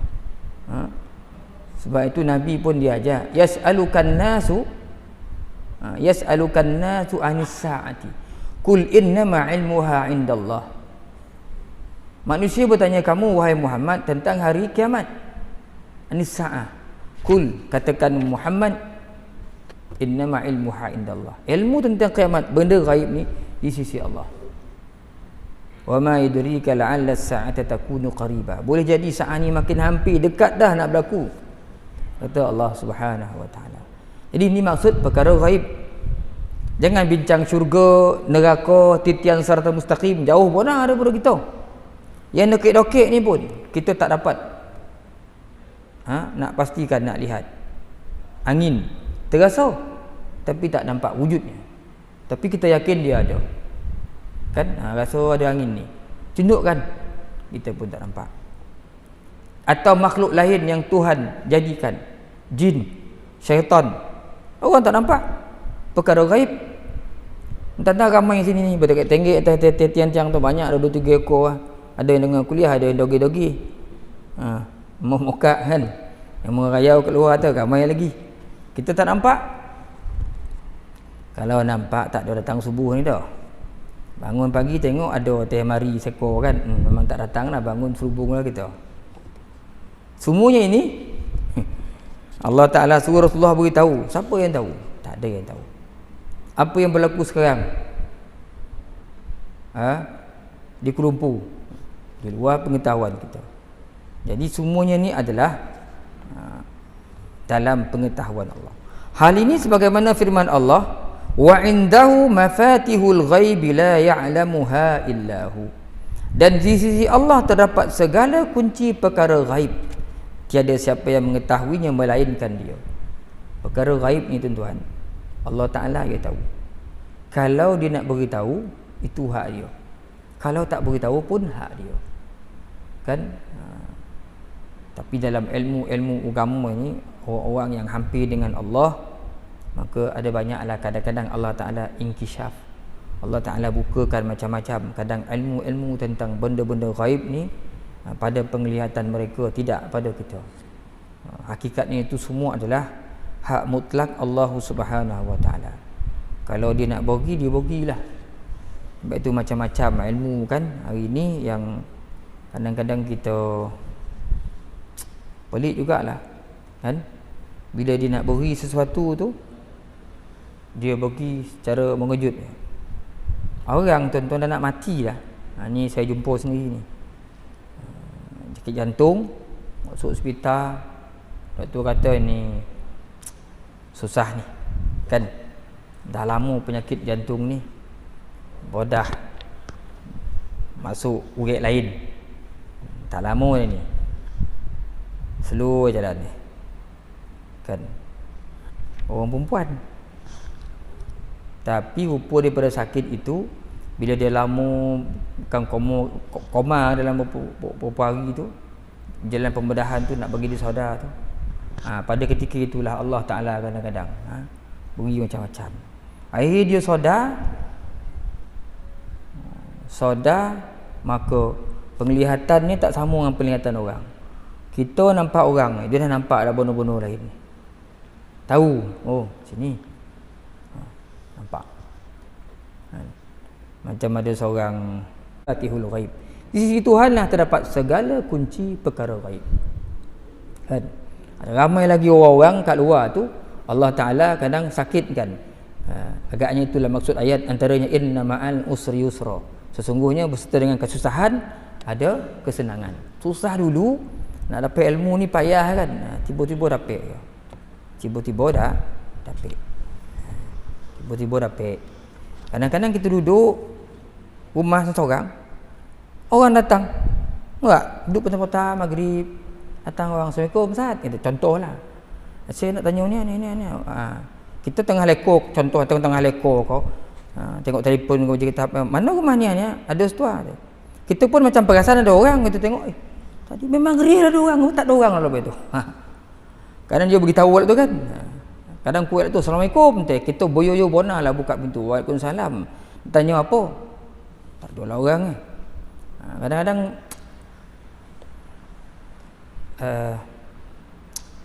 Sebab itu Nabi pun diajar, yas'alukan nasu anis sa'ati qul innama ilmuha indallah. Manusia bertanya kamu wahai Muhammad tentang hari kiamat. Anis sa'ah, qul, katakan Muhammad, innama ilmuha indallah. Ilmu tentang kiamat, benda gaib ni di sisi Allah. Wa ma yudrika la'alla as-sa'ata takunu qariba. Boleh jadi saat ni makin hampir, dekat dah nak berlaku, kata Allah Subhanahu wa taala. Jadi ini maksud perkara gaib. Jangan bincang syurga, neraka, titian siratal mustaqim, jauh pun dah daripada kita. Yang dokek-dokek ni pun kita tak dapat nak pastikan, nak lihat. Angin terasa tapi tak nampak wujudnya, tapi kita yakin dia ada kan. Rasa ada angin ni, cenduk kan, kita pun tak nampak. Atau makhluk lain yang Tuhan jadikan, jin, syaitan, orang tak nampak, perkara gaib. Entah-entah ramai sini ni bertenggek atas tiang-tiang tu, banyak ada 2-3 ekor lah. Ada yang dengar kuliah, ada yang dogi-dogi, memukak kan, yang merayau kat luar tu ramai lagi. Kita tak nampak. Kalau nampak tak ada datang subuh ni dah. Bangun pagi tengok ada teh mari sekor kan, memang tak datang lah, bangun serubung lah kita. Semuanya ini Allah Ta'ala suruh Rasulullah beritahu. Siapa yang tahu? Tak ada yang tahu. Apa yang berlaku sekarang di Kuala Lumpur, di luar pengetahuan kita. Jadi semuanya ni adalah dalam pengetahuan Allah. Hal ini sebagaimana firman Allah, wa indahu mafatihul ghaibi la ya'lamuha illahu. Dan di sisi Allah terdapat segala kunci perkara gaib, tiada siapa yang mengetahuinya melainkan dia. Perkara gaib ni tuan-tuan, Allah Ta'ala dia tahu. Kalau dia nak beritahu, itu hak dia. Kalau tak beritahu pun hak dia kan. Tapi dalam ilmu agama ni, orang-orang yang hampir dengan Allah, Maka ada banyaklah kadang-kadang Allah Ta'ala inkishaf, Allah Ta'ala bukakan macam-macam. Kadang ilmu-ilmu tentang benda-benda ghaib ni pada penglihatan mereka, tidak pada kita. Hakikatnya itu semua adalah hak mutlak Allah Subhanahu Wa Ta'ala. Kalau dia nak bagi, dia bagilah. Sebab itu macam-macam ilmu kan hari ni yang kadang-kadang kita pelik jugalah kan. Bila dia nak beri sesuatu tu, dia bagi secara mengejut. Orang tuan-tuan dah nak mati dah. Ni saya jumpa sendiri ni. Sakit jantung, masuk hospital. Doktor kata ni susah ni. Kan? Dah lama penyakit jantung ni. Bodah masuk urat lain. Tak lama ni. Slow jalan ni. Kan? Orang perempuan. Tapi rupa daripada sakit itu, bila dia lama bukan koma dalam beberapa hari tu, jalan pembedahan tu nak bagi dia sedar tu, pada ketika itulah Allah Ta'ala kadang-kadang beri macam-macam. Akhirnya dia sedar, maka penglihatannya tak sama dengan penglihatan orang. Kita nampak orang, dia dah nampak dah bono-bono lain. Tahu, oh sini nampak. Macam ada seorang Fatihul Ghaib. Di sisi Tuhan lah terdapat segala kunci perkara ghaib. Kan? Ramai lagi orang-orang kat luar tu Allah Ta'ala kadang sakitkan. Agaknya itulah maksud ayat, antaranya inna ma'al usri yusra. Sesungguhnya berserta dengan kesusahan ada kesenangan. Susah dulu nak dapat ilmu ni payah kan. Tiba-tiba dapat. Tiba-tiba dah dapat. Tiba-tiba dapat. Kadang-kadang kita duduk rumah seseorang, orang datang. Enggak, duduk petang-petang maghrib, datang orang, Assalamualaikum Ustaz. Itu contohlah. Saya nak tanya ni. Kita tengah lekor, contoh tengah lekor kau. Tengok telefon kau je, kita mana rumah ni? Ada setua. Kita pun macam perasan ada orang, kita tengok tadi memang real ada orang, tak ada orang lah lepas tu. Kadang dia beritahu waktu tu kan. Kadang kuat tu, Assalamualaikum. Kita boyo-yo bona lah buka pintu. Waalaikumsalam. Tanya apa? Tak ada lah orang ni. Kadang-kadang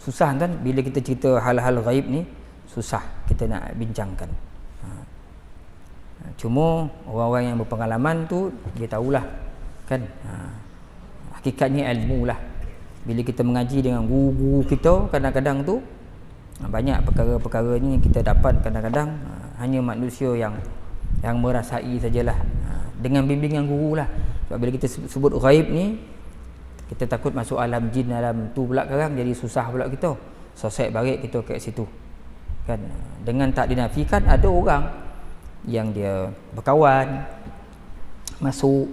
susah kan bila kita cerita hal-hal ghaib ni, susah kita nak bincangkan. Cuma orang-orang yang berpengalaman tu dia tahulah kan. Hakikatnya ilmu lah. Bila kita mengaji dengan guru-guru kita, kadang-kadang tu banyak perkara-perkara ni yang kita dapat kadang-kadang hanya manusia yang merasai sajalah, dengan bimbingan guru lah. Sebab bila kita sebut ghaib ni, kita takut masuk alam jin, alam tu pula sekarang jadi susah pula kita. Sosek barik kita kat situ kan. Dengan tak dinafikan ada orang yang dia berkawan masuk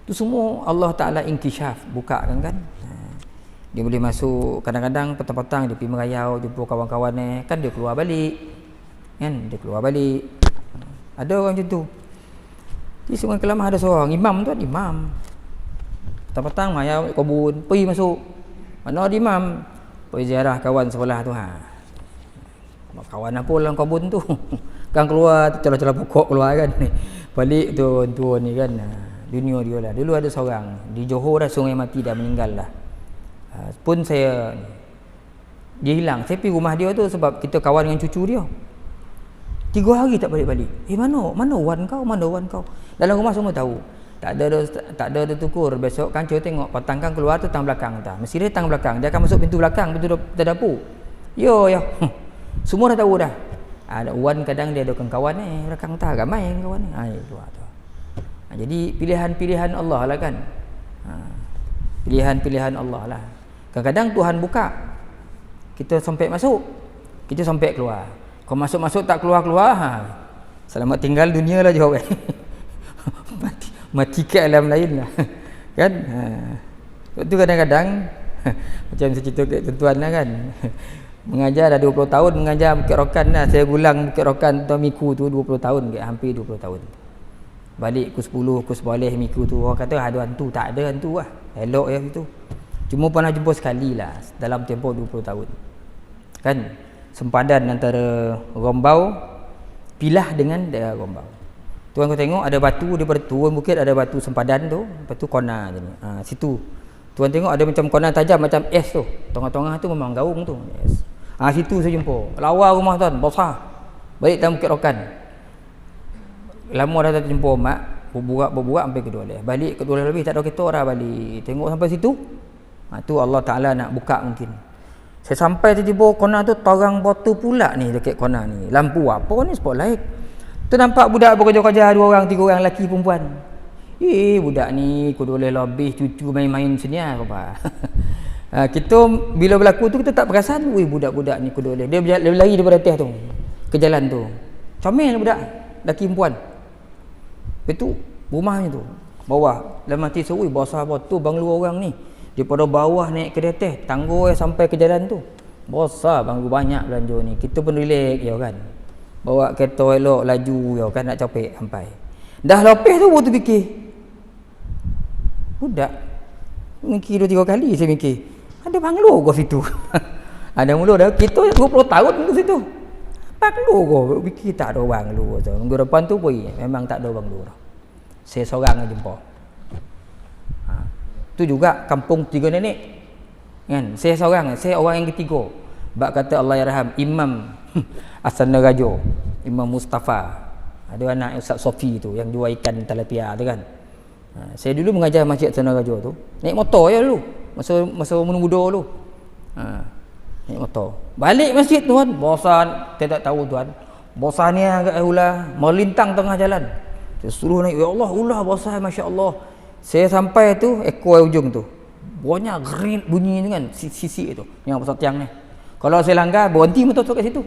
tu semua Allah Ta'ala inkishaf, buka kan. Dia boleh masuk kadang-kadang petang-petang dia pergi merayau, jumpa kawan-kawan kan, dia keluar balik kan, ada orang macam tu. Di Sungai Kelamah ada seorang imam tu, imam petang-petang merayau kebun, pergi masuk mana ada imam, pergi ziarah kawan sebelah tu. Kawan apa dalam kebun tu kan, keluar celah-celah pokok keluar kan, balik tu ni kan, dunia dia lah. Dulu ada seorang di Johor dah, sungai mati dah, meninggal lah. Pun dia hilang. Saya pergi rumah dia tu sebab kita kawan dengan cucu dia. 3 hari tak balik-balik. Mana wan kau? Dalam rumah semua tahu. Tak ada tukur. Besok kan cuba tengok petang kan keluar tu tang belakang dah. Mesti dia tang belakang. Dia akan masuk pintu belakang, pintu dapur. Yo. Semua dah tahu dah. Ada wan kadang dia ada kawan belakang tak ramai kawan ni. Keluar tu. Jadi pilihan-pilihan Allah lah kan. Pilihan-pilihan Allah lah. Kadang-kadang Tuhan buka, kita sampai masuk, kita sampai keluar. Kau masuk-masuk tak keluar-keluar, selamat tinggal dunia lah jawab. mati ke alam lain lah. Kan? Itu kadang-kadang macam saya cerita ke tuan lah kan. Mengajar dah 20 tahun, mengajar Bukit Rokan lah. Saya gulang Bukit Rokan tu Miku tu 20 tahun, hampir 20 tahun. Balik pukul 10, pukul 11 Miku tu. Orang kata ada hantu, tak ada hantu lah. Elok ya itu. Cuma pernah jumpa sekali lah dalam tempoh 20 tahun. Kan? sempadan antara Rombau Pilah dengan daerah Rombau. Tuan kau tengok ada batu daripada turun bukit, ada batu sempadan tu, lepas tu kona je ni. Situ. Tuan tengok ada macam kona tajam macam es tu. Tengah-tengah tu memang gaung tu. Es. Situ saya jumpa. Lawa rumah tuan, besar. Balik dalam Bukit Rokan. Lama dah tak jumpa mak, berburak sampai kedua leh. Balik kedua leh lebih tak ada kereta dah balik. Tengok sampai situ. Tu Allah Taala nak buka mungkin. Saya sampai tiba-tiba kona tu torang botol pula ni dekat kona ni. Lampu apa ni, spotlight. Tu nampak budak bekerja-kerja 2 orang 3 orang lelaki perempuan. Budak ni kudu boleh lebih cucu main-main sini apa. Kita bila berlaku tu kita tak perasan, budak-budak ni kudu boleh. Dia lari daripada atas tu ke jalan tu. Comel budak lelaki perempuan. Betul rumahnya tu. Bawah dalam mati seru besar botol banglo orang ni. Daripada bawah naik ke atas, tangga sampai ke jalan tu. Besar banglo banyak belanja ni. Kita pun relax ya kan. Bawa kereta elok laju ya kan nak capek sampai. Dah lepas tu baru fikir. Budak mikir 2-3 kali saya mikir. Ada banglo ke situ? Ada mula dah kita 20 tahun ke situ. Banglo ke? Fikir tak ada banglo tu. Minggu depan tu pergi memang tak ada banglo dah. Saya seorang je jumpa. Tu juga kampung 3 nenek. Kan? Saya seorang, saya orang yang ketiga. Bab kata Allah yarham Imam Asana Rajo, Imam Mustafa. Ada anak Ustaz Sofi tu yang jual ikan tilapia tu kan. Saya dulu mengajar Masjid Asana Rajo tu. Naik motor je dulu. Masa muda dulu. Naik motor. Balik masjid tuan, bosan, saya tak tahu tuan. Bosan ni agak ulah melintang tengah jalan. Saya suruh naik, ya Allah, ulah bosan masya-Allah. Saya sampai tu ekor ujung tu. Banyak gerit bunyi tu kan, sisi tu yang pasal tiang ni. Kalau saya langgar berhenti motor tu kat situ.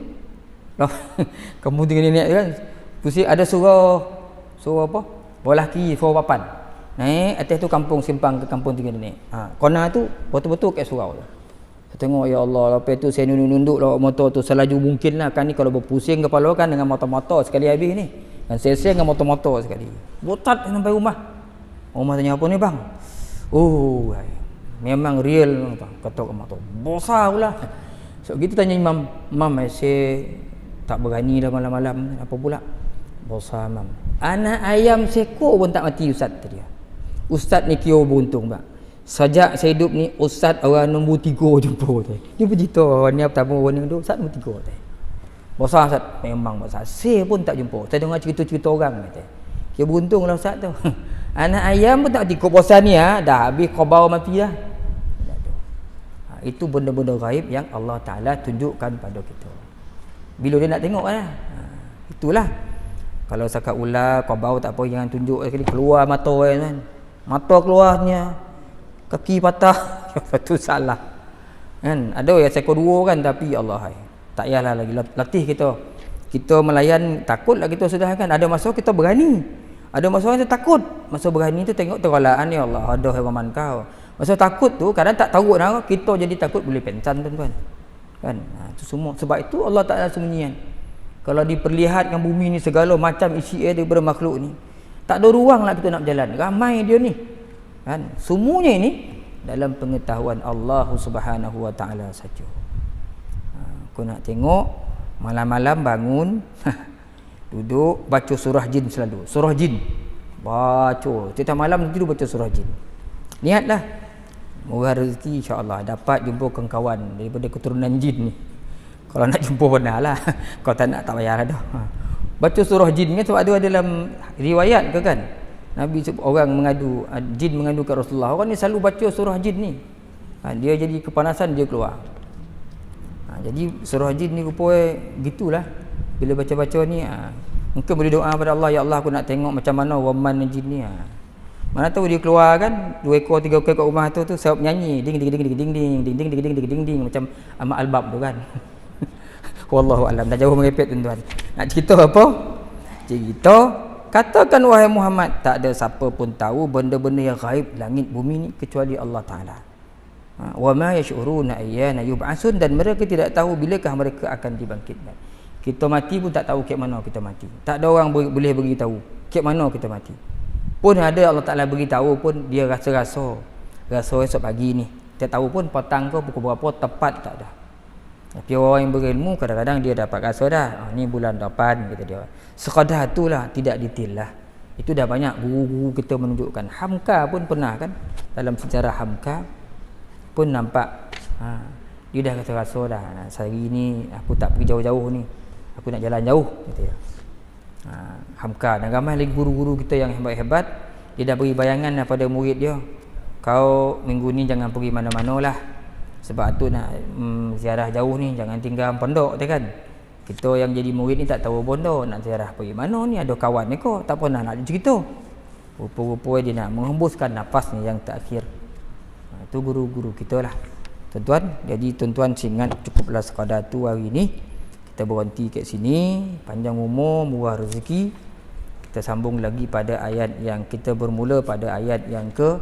Kamu tinggal nenek kan. Pusing ada suruh apa? Bola kiri, suruh papan. Naik atas tu kampung simpang ke kampung tinggal nenek. Kona tu betul-betul kat surau tu. Saya tengok ya Allah, lepas tu saya nunduk lah motor tu selaju mungkin lah kan ni kalau berpusing kepala kan dengan motor-motor sekali habis ni. Dan saya dengan motor-motor sekali. Botat sampai rumah. Rumah tanya apa ni bang? Memang real kata motor. Besar pula. So kita tanya imam, saya tak berani dah malam-malam apa pula? Besar mam. Anak ayam sekor pun tak mati ustaz tadi. Ustaz ni kira beruntung bang. Sejak saya hidup ni ustaz orang nombor 3 jumpa tu. Dia bercerita orang ni pertama orang ni duduk ustaz nombor 3 tu. Besar ustaz, memang besar. Saya pun tak jumpa. Saya dengar cerita-cerita orang kata. Kira beruntung lah ustaz tu. Anak ayam pun tak mati. Kau bosan ni dah habis khabar mati dah. Itu benda-benda gaib yang Allah Ta'ala tunjukkan pada kita bila dia nak tengok lah. Itulah kalau sakat ular kau bau tak apa, jangan tunjuk sekali keluar mata kan, mata keluarnya, kaki patah. Itu salah kan. Ada yang sekor 2 kan, tapi Allah tak payahlah lagi latih kita melayan. Takutlah kita sudah kan. Ada masa kita berani, ada masa kita takut. Masa berani tu tengok tergalaan ya Allah, ada haraman kau. Masa takut tu kadang tak tahu dah kita jadi takut boleh pensan tuan-tuan. Kan? Itu semua sebab itu Allah Taala sembunyian. Kalau diperlihatkan bumi ni segala macam isi air daripada makhluk ni, tak ada ruang lah kita nak berjalan. Ramai dia ni. Kan? Semuanya ini dalam pengetahuan Allah Subhanahu Wa Taala saja. Kau nak tengok malam-malam bangun duduk baca surah jin selalu. Surah jin. Baca. Setiap malam tidur baca surah jin. Niatlah murah rezeki insya-Allah dapat jumpa kawan daripada keturunan jin ni. Kalau nak jumpa benarlah. Kalau tak nak tak payah dah. Baca surah jin kan sebab ada dalam riwayat ke kan. Nabi orang mengadu, jin mengadu ke Rasulullah. Orang ni selalu baca surah jin ni. Dia jadi kepanasan dia keluar. Jadi surah jin ni rupanya gitulah. Bila baca-baca ni mungkin boleh doa pada Allah, ya Allah aku nak tengok macam mana waman jin ni. Mana tahu dia keluar kan 2 ekor 3 ekor kat rumah tu sebab nyanyi ding ding ding ding ding ding ding ding ding ding ding macam Ahmad Albab tu kan. Wallahu alam, dah jauh merepet tuan-tuan. Nak cerita apa? Cerita katakan wahai Muhammad, tak ada siapa pun tahu benda-benda yang gaib langit bumi ni kecuali Allah Taala. Wa ma yash'uruna ayyana yub'atsun, dan mereka tidak tahu bilakah mereka akan dibangkitkan. Kita mati pun tak tahu kat mana kita mati. Tak ada orang boleh beritahu kat mana kita mati. Pun ada Allah Ta'ala beritahu pun dia rasa esok pagi ni. Dia tahu pun petang ke pukul berapa tepat tak ada. Tapi orang yang berilmu kadang-kadang dia dapat rasa dah, ni bulan 8 kata dia. Sekadar itulah, tidak detail lah. Itu dah banyak guru-guru kita menunjukkan. Hamka pun pernah kan, dalam sejarah Hamka pun nampak dia dah rasa dah, sehari ni aku tak pergi jauh-jauh ni, aku nak jalan jauh kata dia. Hamka dan ramai lagi guru-guru kita yang hebat-hebat, dia dah beri bayangan pada murid dia, kau minggu ni jangan pergi mana-mana lah, sebab tu nak ziarah jauh ni, jangan tinggal pondok tu kan. Kita yang jadi murid ni tak tahu pondok, nak ziarah pergi mana ni, ada kawan ni kau tak pernah nak cerita. Rupa-rupa dia nak menghembuskan nafas ni yang terakhir. Itu guru-guru kita lah tuan-tuan. Jadi tuan-tuan ingat cukuplah sekadar tu hari ni. Kita berhenti kat sini. Panjang umur, murah rezeki. Kita sambung lagi pada ayat yang kita bermula pada ayat yang ke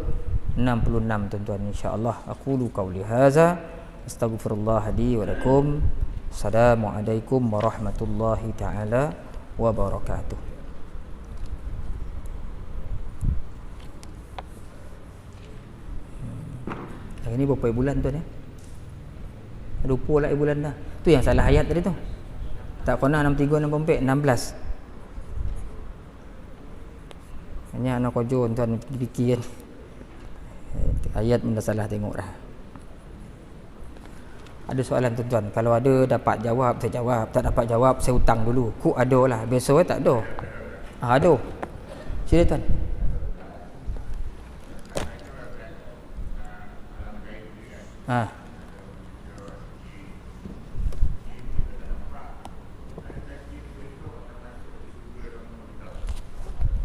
66 tuan-tuan, insya-Allah. Aqulu qauli hadza astaghfirullah li wa lakum. Assalamualaikum warahmatullahi taala wabarakatuh. Hari ni berapa bulan tuan ya? Lupa lah bulan dah. Tu yang salah ayat tadi tu. Tak kena 63 64 16. Hanya anak kojo tuan fikir kan. Ayat pun dah salah tengok dah. Ada soalan tuan-tuan, kalau ada dapat jawab saya jawab, tak dapat jawab saya hutang dulu. Ku ada lah, biasa tak ada. Ada. Sila tuan.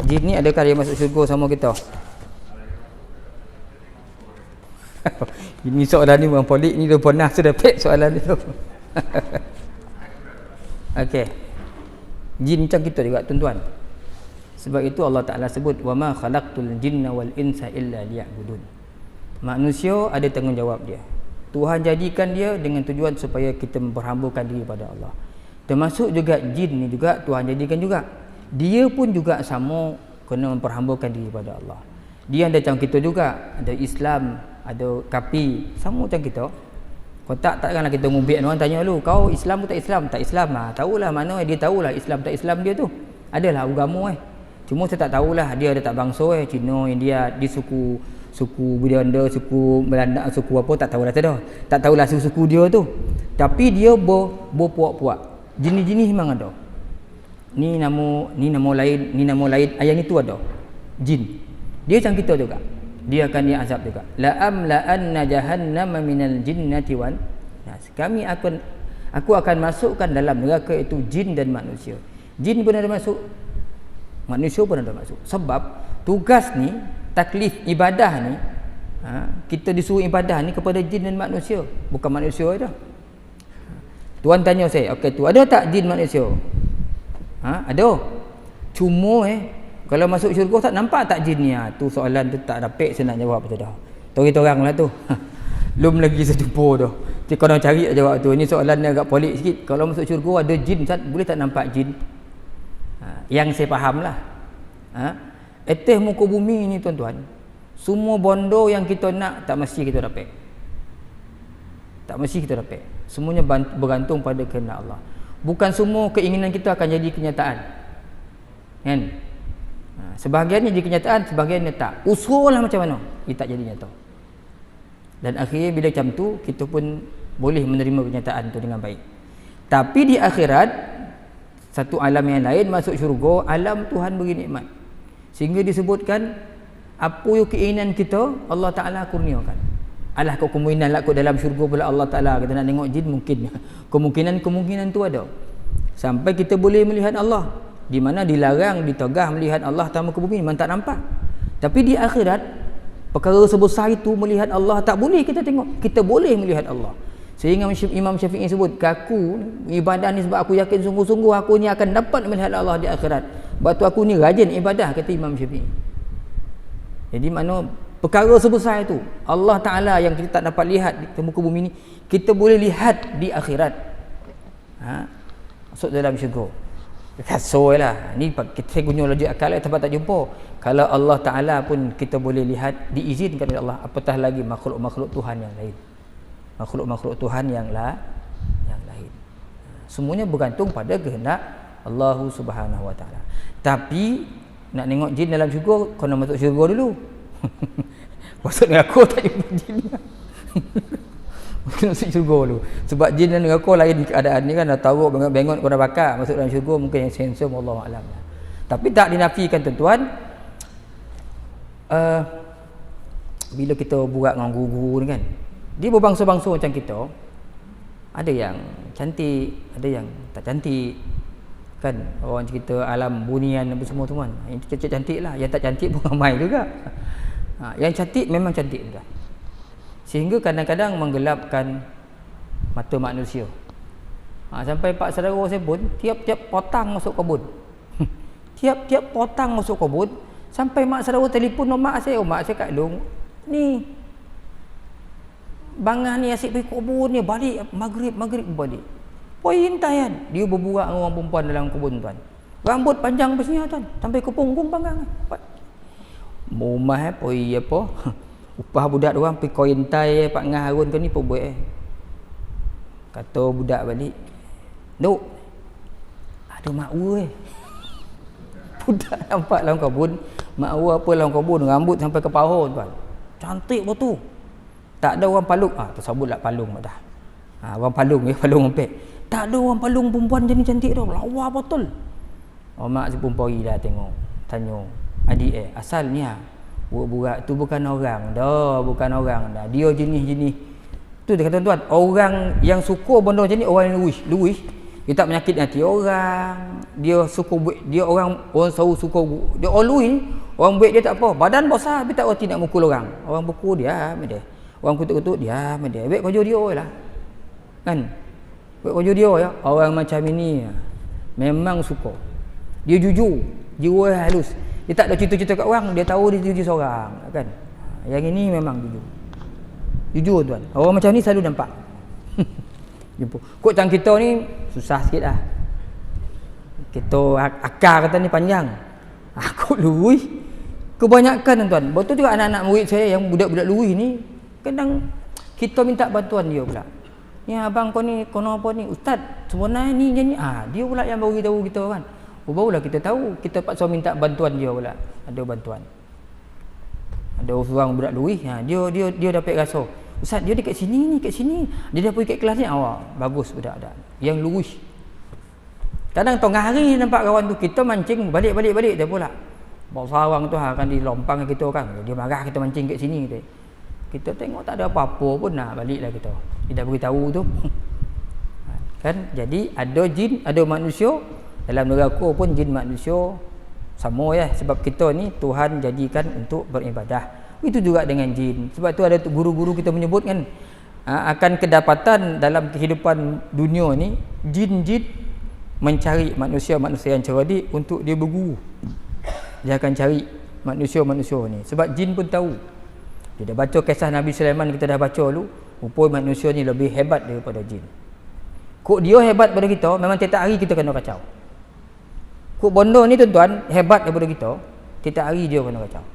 Jin ni adakah dia masuk syurga sama kita? Ini soalan ni Bang Polik ni dah pernah sudah pek soalan tu. Okey. Jin macam kita juga tuan-tuan. Sebab itu Allah Taala sebut wama khalaqtul jinna wal insa illa liya'budun. Manusia ada tanggungjawab dia. Tuhan jadikan dia dengan tujuan supaya kita memperhambakan diri pada Allah. Termasuk juga jin ni juga Tuhan jadikan juga. Dia pun juga sama kena memperhambakan diri pada Allah. Dia ada macam kita juga, ada Islam, ada kapi, sama macam kita. Kau takkanlah kita ngubik orang tanya lu, kau Islam ke tak Islam? Tak Islam lah. Tahulah mana dia tahulah Islam tak Islam dia tu. Adalah agama Cuma saya tak tahulah dia ada tak bangsa Cina, India, di suku Belanda, suku Belanda, suku apa tak tahulah tak dah. Tak tahulah suku dia tu. Tapi dia berpuak-puak. Jenis-jenis memang ada. Ni nama lain, ayat ni tu ada. Jin. Dia macam kita juga. Dia akan diazab juga. La amla'anna jahannama minal jinnati wan nas. Aku akan masukkan dalam neraka itu jin dan manusia. Jin pun ada masuk, manusia pun ada masuk. Sebab tugas ni, taklif ibadah ni, kita disuruh ibadah ni kepada jin dan manusia, bukan manusia dah. Tuan tanya saya, okey tu ada tak jin manusia? Ada. Cuma kalau masuk syurga tak nampak tak jin ni? Tu soalan tu tak dapat saya nak jawab tu dah. Tu kita orang lah tu. Belum lagi sejumpa dah. Jadi kau nak cari jawab tu. Ini soalan ni agak pelik sikit. Kalau masuk syurga ada jin, boleh tak nampak jin? Yang saya faham lah. Atas muka bumi ni tuan-tuan, semua bondo yang kita nak tak mesti kita dapat. Tak mesti kita dapat. Semuanya bergantung pada kehendak Allah. Bukan semua keinginan kita akan jadi kenyataan. Kan? Sebahagiannya jadi kenyataan, sebahagiannya tak. Usullah macam mana, ia tak jadi nyata. Dan akhirnya bila macam tu, kita pun boleh menerima kenyataan tu dengan baik. Tapi di akhirat, satu alam yang lain masuk syurga, alam Tuhan beri nikmat. Sehingga disebutkan, apa yang keinginan kita, Allah Ta'ala kurniakan. Alah kau kemungkinan lah kau dalam syurga pula Allah Ta'ala, kita nak tengok jin mungkin. Kemungkinan tu ada. Sampai kita boleh melihat Allah. Di mana dilarang, ditegah melihat Allah tanpa ke bumi, memang tak nampak. Tapi di akhirat, perkara sebesar itu melihat Allah tak boleh kita tengok. Kita boleh melihat Allah. Sehingga Imam Syafi'i sebut, aku ibadah ni sebab aku yakin sungguh-sungguh aku ni akan dapat melihat Allah di akhirat. Sebab tu aku ni rajin ibadah, kata Imam Syafi'i. Jadi mana perkara sebesar itu, Allah Ta'ala yang kita tak dapat lihat di muka bumi ni, kita boleh lihat di akhirat. Masuk dalam syurga. Kasoi lah. Ni kita guna logik akal sebab tak jumpa. Kalau Allah Ta'ala pun kita boleh lihat, diizinkan oleh Allah, apatah lagi makhluk-makhluk Tuhan yang lain. Makhluk-makhluk Tuhan yang lain. Semuanya bergantung pada kehendak Allah Subhanahu Wa Taala. Tapi nak tengok jin dalam syurga, kena masuk syurga dulu. Masuk neraka tak jumpa jin. Mungkin masuk syurga dulu. Sebab jin dan neraka lain keadaan ni kan, dah tahu bengot kau dah bakar, masuk dalam syurga mungkin yang sensor Allah Alam. Tapi tak dinafikan tuan-tuan, bila kita buat dengan guru-guru ni kan, dia berbangsa-bangsa macam kita. Ada yang cantik, ada yang tak cantik kan. Orang cerita alam bunian apa semua tu kan, yang cantik lah, yang tak cantik pun ramai juga. Yang cantik memang cantik juga, sehingga kadang-kadang menggelapkan mata manusia. Sampai pak saudara saya pun tiap-tiap potang masuk kebun. Tiap-tiap potang masuk kebun, sampai mak saudara telefon mak saya, mak saya kat Long ni, bangang ni asyik pergi kebun ni, balik maghrib balik. Poin tayan, dia berbual dengan orang perempuan dalam kebun tuan. Rambut panjang besarnya tuan, sampai ke punggung bangang. Rumah poi apa? Upah budak orang pergi koin tai pak ngah harun ke ni pun buat Kata budak balik, "Duk. Ada makwa Budak nampak dalam kebun, makwa apa dalam kebun, rambut sampai ke paha tuan. Cantik betul. Tak ada orang palung. Tersebutlah palung dah. Orang palung palung empek. Tak ada orang palung perempuan jenis cantik dah. Lawa betul. Mak si perempuan dah tengok. Tanya, "Adik asalnya budak tu bukan orang dah, bukan orang dah. Dia jenis-jenis." Tu dia kata tuan, orang yang suka benda jenis orang yang luis. Dia tak menyakit hati orang. Dia suka dia orang selalu suka dia orang luis. Orang baik dia tak apa. Badan besar tapi tak reti nak mukul orang. Orang pukul dia, dia. Orang kutuk-kutuk dia, dia. Baik baju dia lah. Kan? Baik baju dia ya. Orang macam ini memang suka. Dia jujur, jiwa halus. Dia tak ada cerita-cerita kat orang, dia tahu dia jujur seorang, kan? Yang ini memang jujur. Jujur tuan. Orang macam ni selalu nampak. Kok macam kita ni susah sikit lah. Kita akar kata ni panjang. Aku luis. Kebanyakan tuan. Betul juga anak-anak murid saya yang budak-budak luis ni, kadang kita minta bantuan dia pula. "Ni abang kau ni kono apa ni? Ustaz, sebenarnya ni je ni." Dia pula yang bagi tahu kita kan. Barulah kita tahu. Kita paksa minta bantuan dia pula. Ada bantuan. Ada orang budak luis, dia dapat rasa, "Ustaz, dia dekat sini ni, kat sini. Dia dah pergi kat kelas ni." Bagus budak-budak yang luis. Kadang tengah hari nampak kawan tu, kita mancing balik dia pula. Bawa sarang tu akan dilompang kita kan. Dia marah kita mancing kat sini kita. Kita tengok tak ada apa-apa pun, baliklah kita. Dia dah beritahu tu. Kan? Jadi ada jin, ada manusia. Dalam neraka pun jin manusia sama ya, sebab kita ni Tuhan jadikan untuk beribadah. Itu juga dengan jin. Sebab tu ada guru-guru kita menyebut kan, akan kedapatan dalam kehidupan dunia ni, jin-jin mencari manusia-manusia yang cerdik untuk dia berguru. Dia akan cari manusia-manusia ni. Sebab jin pun tahu. Dia dah baca kisah Nabi Sulaiman, kita dah baca dulu. Rupanya manusia ni lebih hebat daripada jin. Kok dia hebat daripada kita, memang tiap hari kita kena kacau. Kok benda ni tuan-tuan hebat daripada kita, tiap hari dia kena kacau.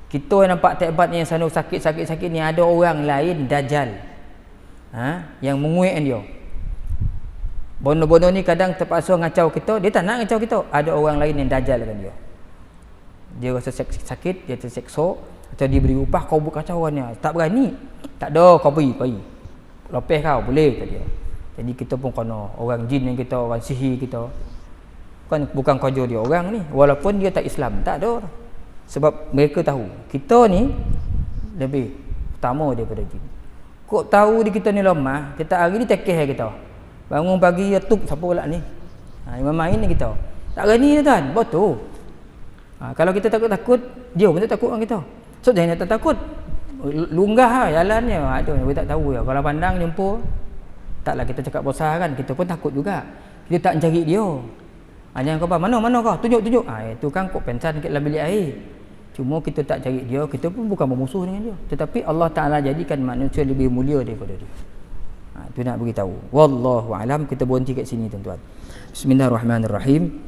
Kita yang nampak hebat ni, yang sana sakit-sakit ni, ada orang lain dajal. Yang menguatkan dia. Benda-benda ni kadang terpaksa ngacau kita, dia tak nak ngacau kita. Ada orang lain yang dajal dengan dia. Dia rasa sakit, dia terseksa, atau dia beri upah, kau buat kacauannya. Tak berani. Tak ada, kau pergi. Lepeh kau, boleh kata dia. Jadi kita pun kena, orang jin yang kita, orang sihir kita. Kan bukan kerja dia orang ni. Walaupun dia tak Islam, tak ada. Sebab mereka tahu, kita ni lebih utama daripada jin. Kok tahu di kita ni lemah, kita hari ni tekeh kita. Bangun pagi, ya tuk, siapa pula ni? Imam main ni kita. Tak berani tuan, betul. Kalau kita takut-takut, dia pun tak takut dengan kita. So jangan tak takut. Lunggah lah jalannya. Aduh, kita tak tahu ya. Kalau pandang jumpa, taklah kita cakap besar kan, kita pun takut juga. Kita tak mencari dia. Jangan kau mana kau? Tunjuk. Itu kan kau pensan dekat dalam bilik air. Cuma kita tak cari dia, kita pun bukan bermusuh dengan dia. Tetapi Allah Ta'ala jadikan manusia lebih mulia daripada dia. Itu nak beritahu. Wallahu alam. Kita berhenti kat sini tuan-tuan. Bismillahirrahmanirrahim.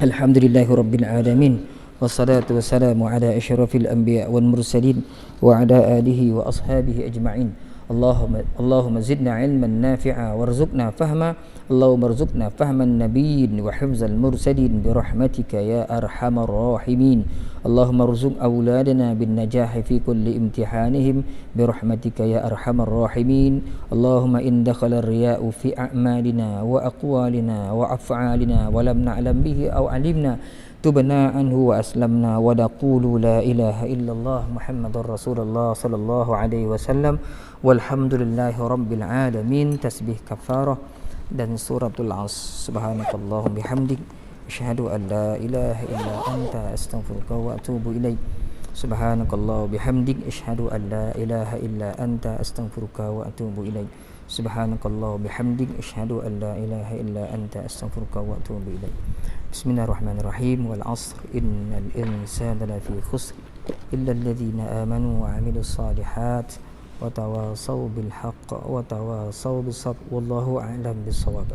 Alhamdulillahirabbil alamin. Wassalatu wassalamu ala asyrafil anbiya wal mursalin wa ala alihi wa ashabihi ajma'in. اللهم زدنا علما نافعا وارزقنا فهما اللهم ارزقنا فهم النبيين وحفظ المرسلين برحمتك يا أرحم الراحمين اللهم ارزق أولادنا بالنجاح في كل امتحانهم برحمتك يا أرحم الراحمين اللهم إن دخل الرياء في أعمالنا وأقوالنا وأفعالنا ولم نعلم به أو علمنا تبنا عنه وأسلمنا ونقول لا إله إلا الله محمد رسول الله صلى الله عليه وسلم والحمد لله رب العالمين تسبيح كفارة dan suratul Asr. Subhanakallahumma bihamdik asyhadu an la ilaha illa anta astaghfiruka wa atubu ilaik. Subhanakallahumma bihamdik asyhadu an la ilaha illa anta astaghfiruka wa atubu ilaik. Subhanakallahumma bihamdik asyhadu an la ilaha illa anta astaghfiruka wa atubu ilaik. Bismillahirrahmanirrahim. Wal 'asr innal insana lafi khusr illa alladhina amanu wa 'amilus shalihat wa tawasaw bil haqq wa tawasaw bis sabr wallahu a'lam bis shawab.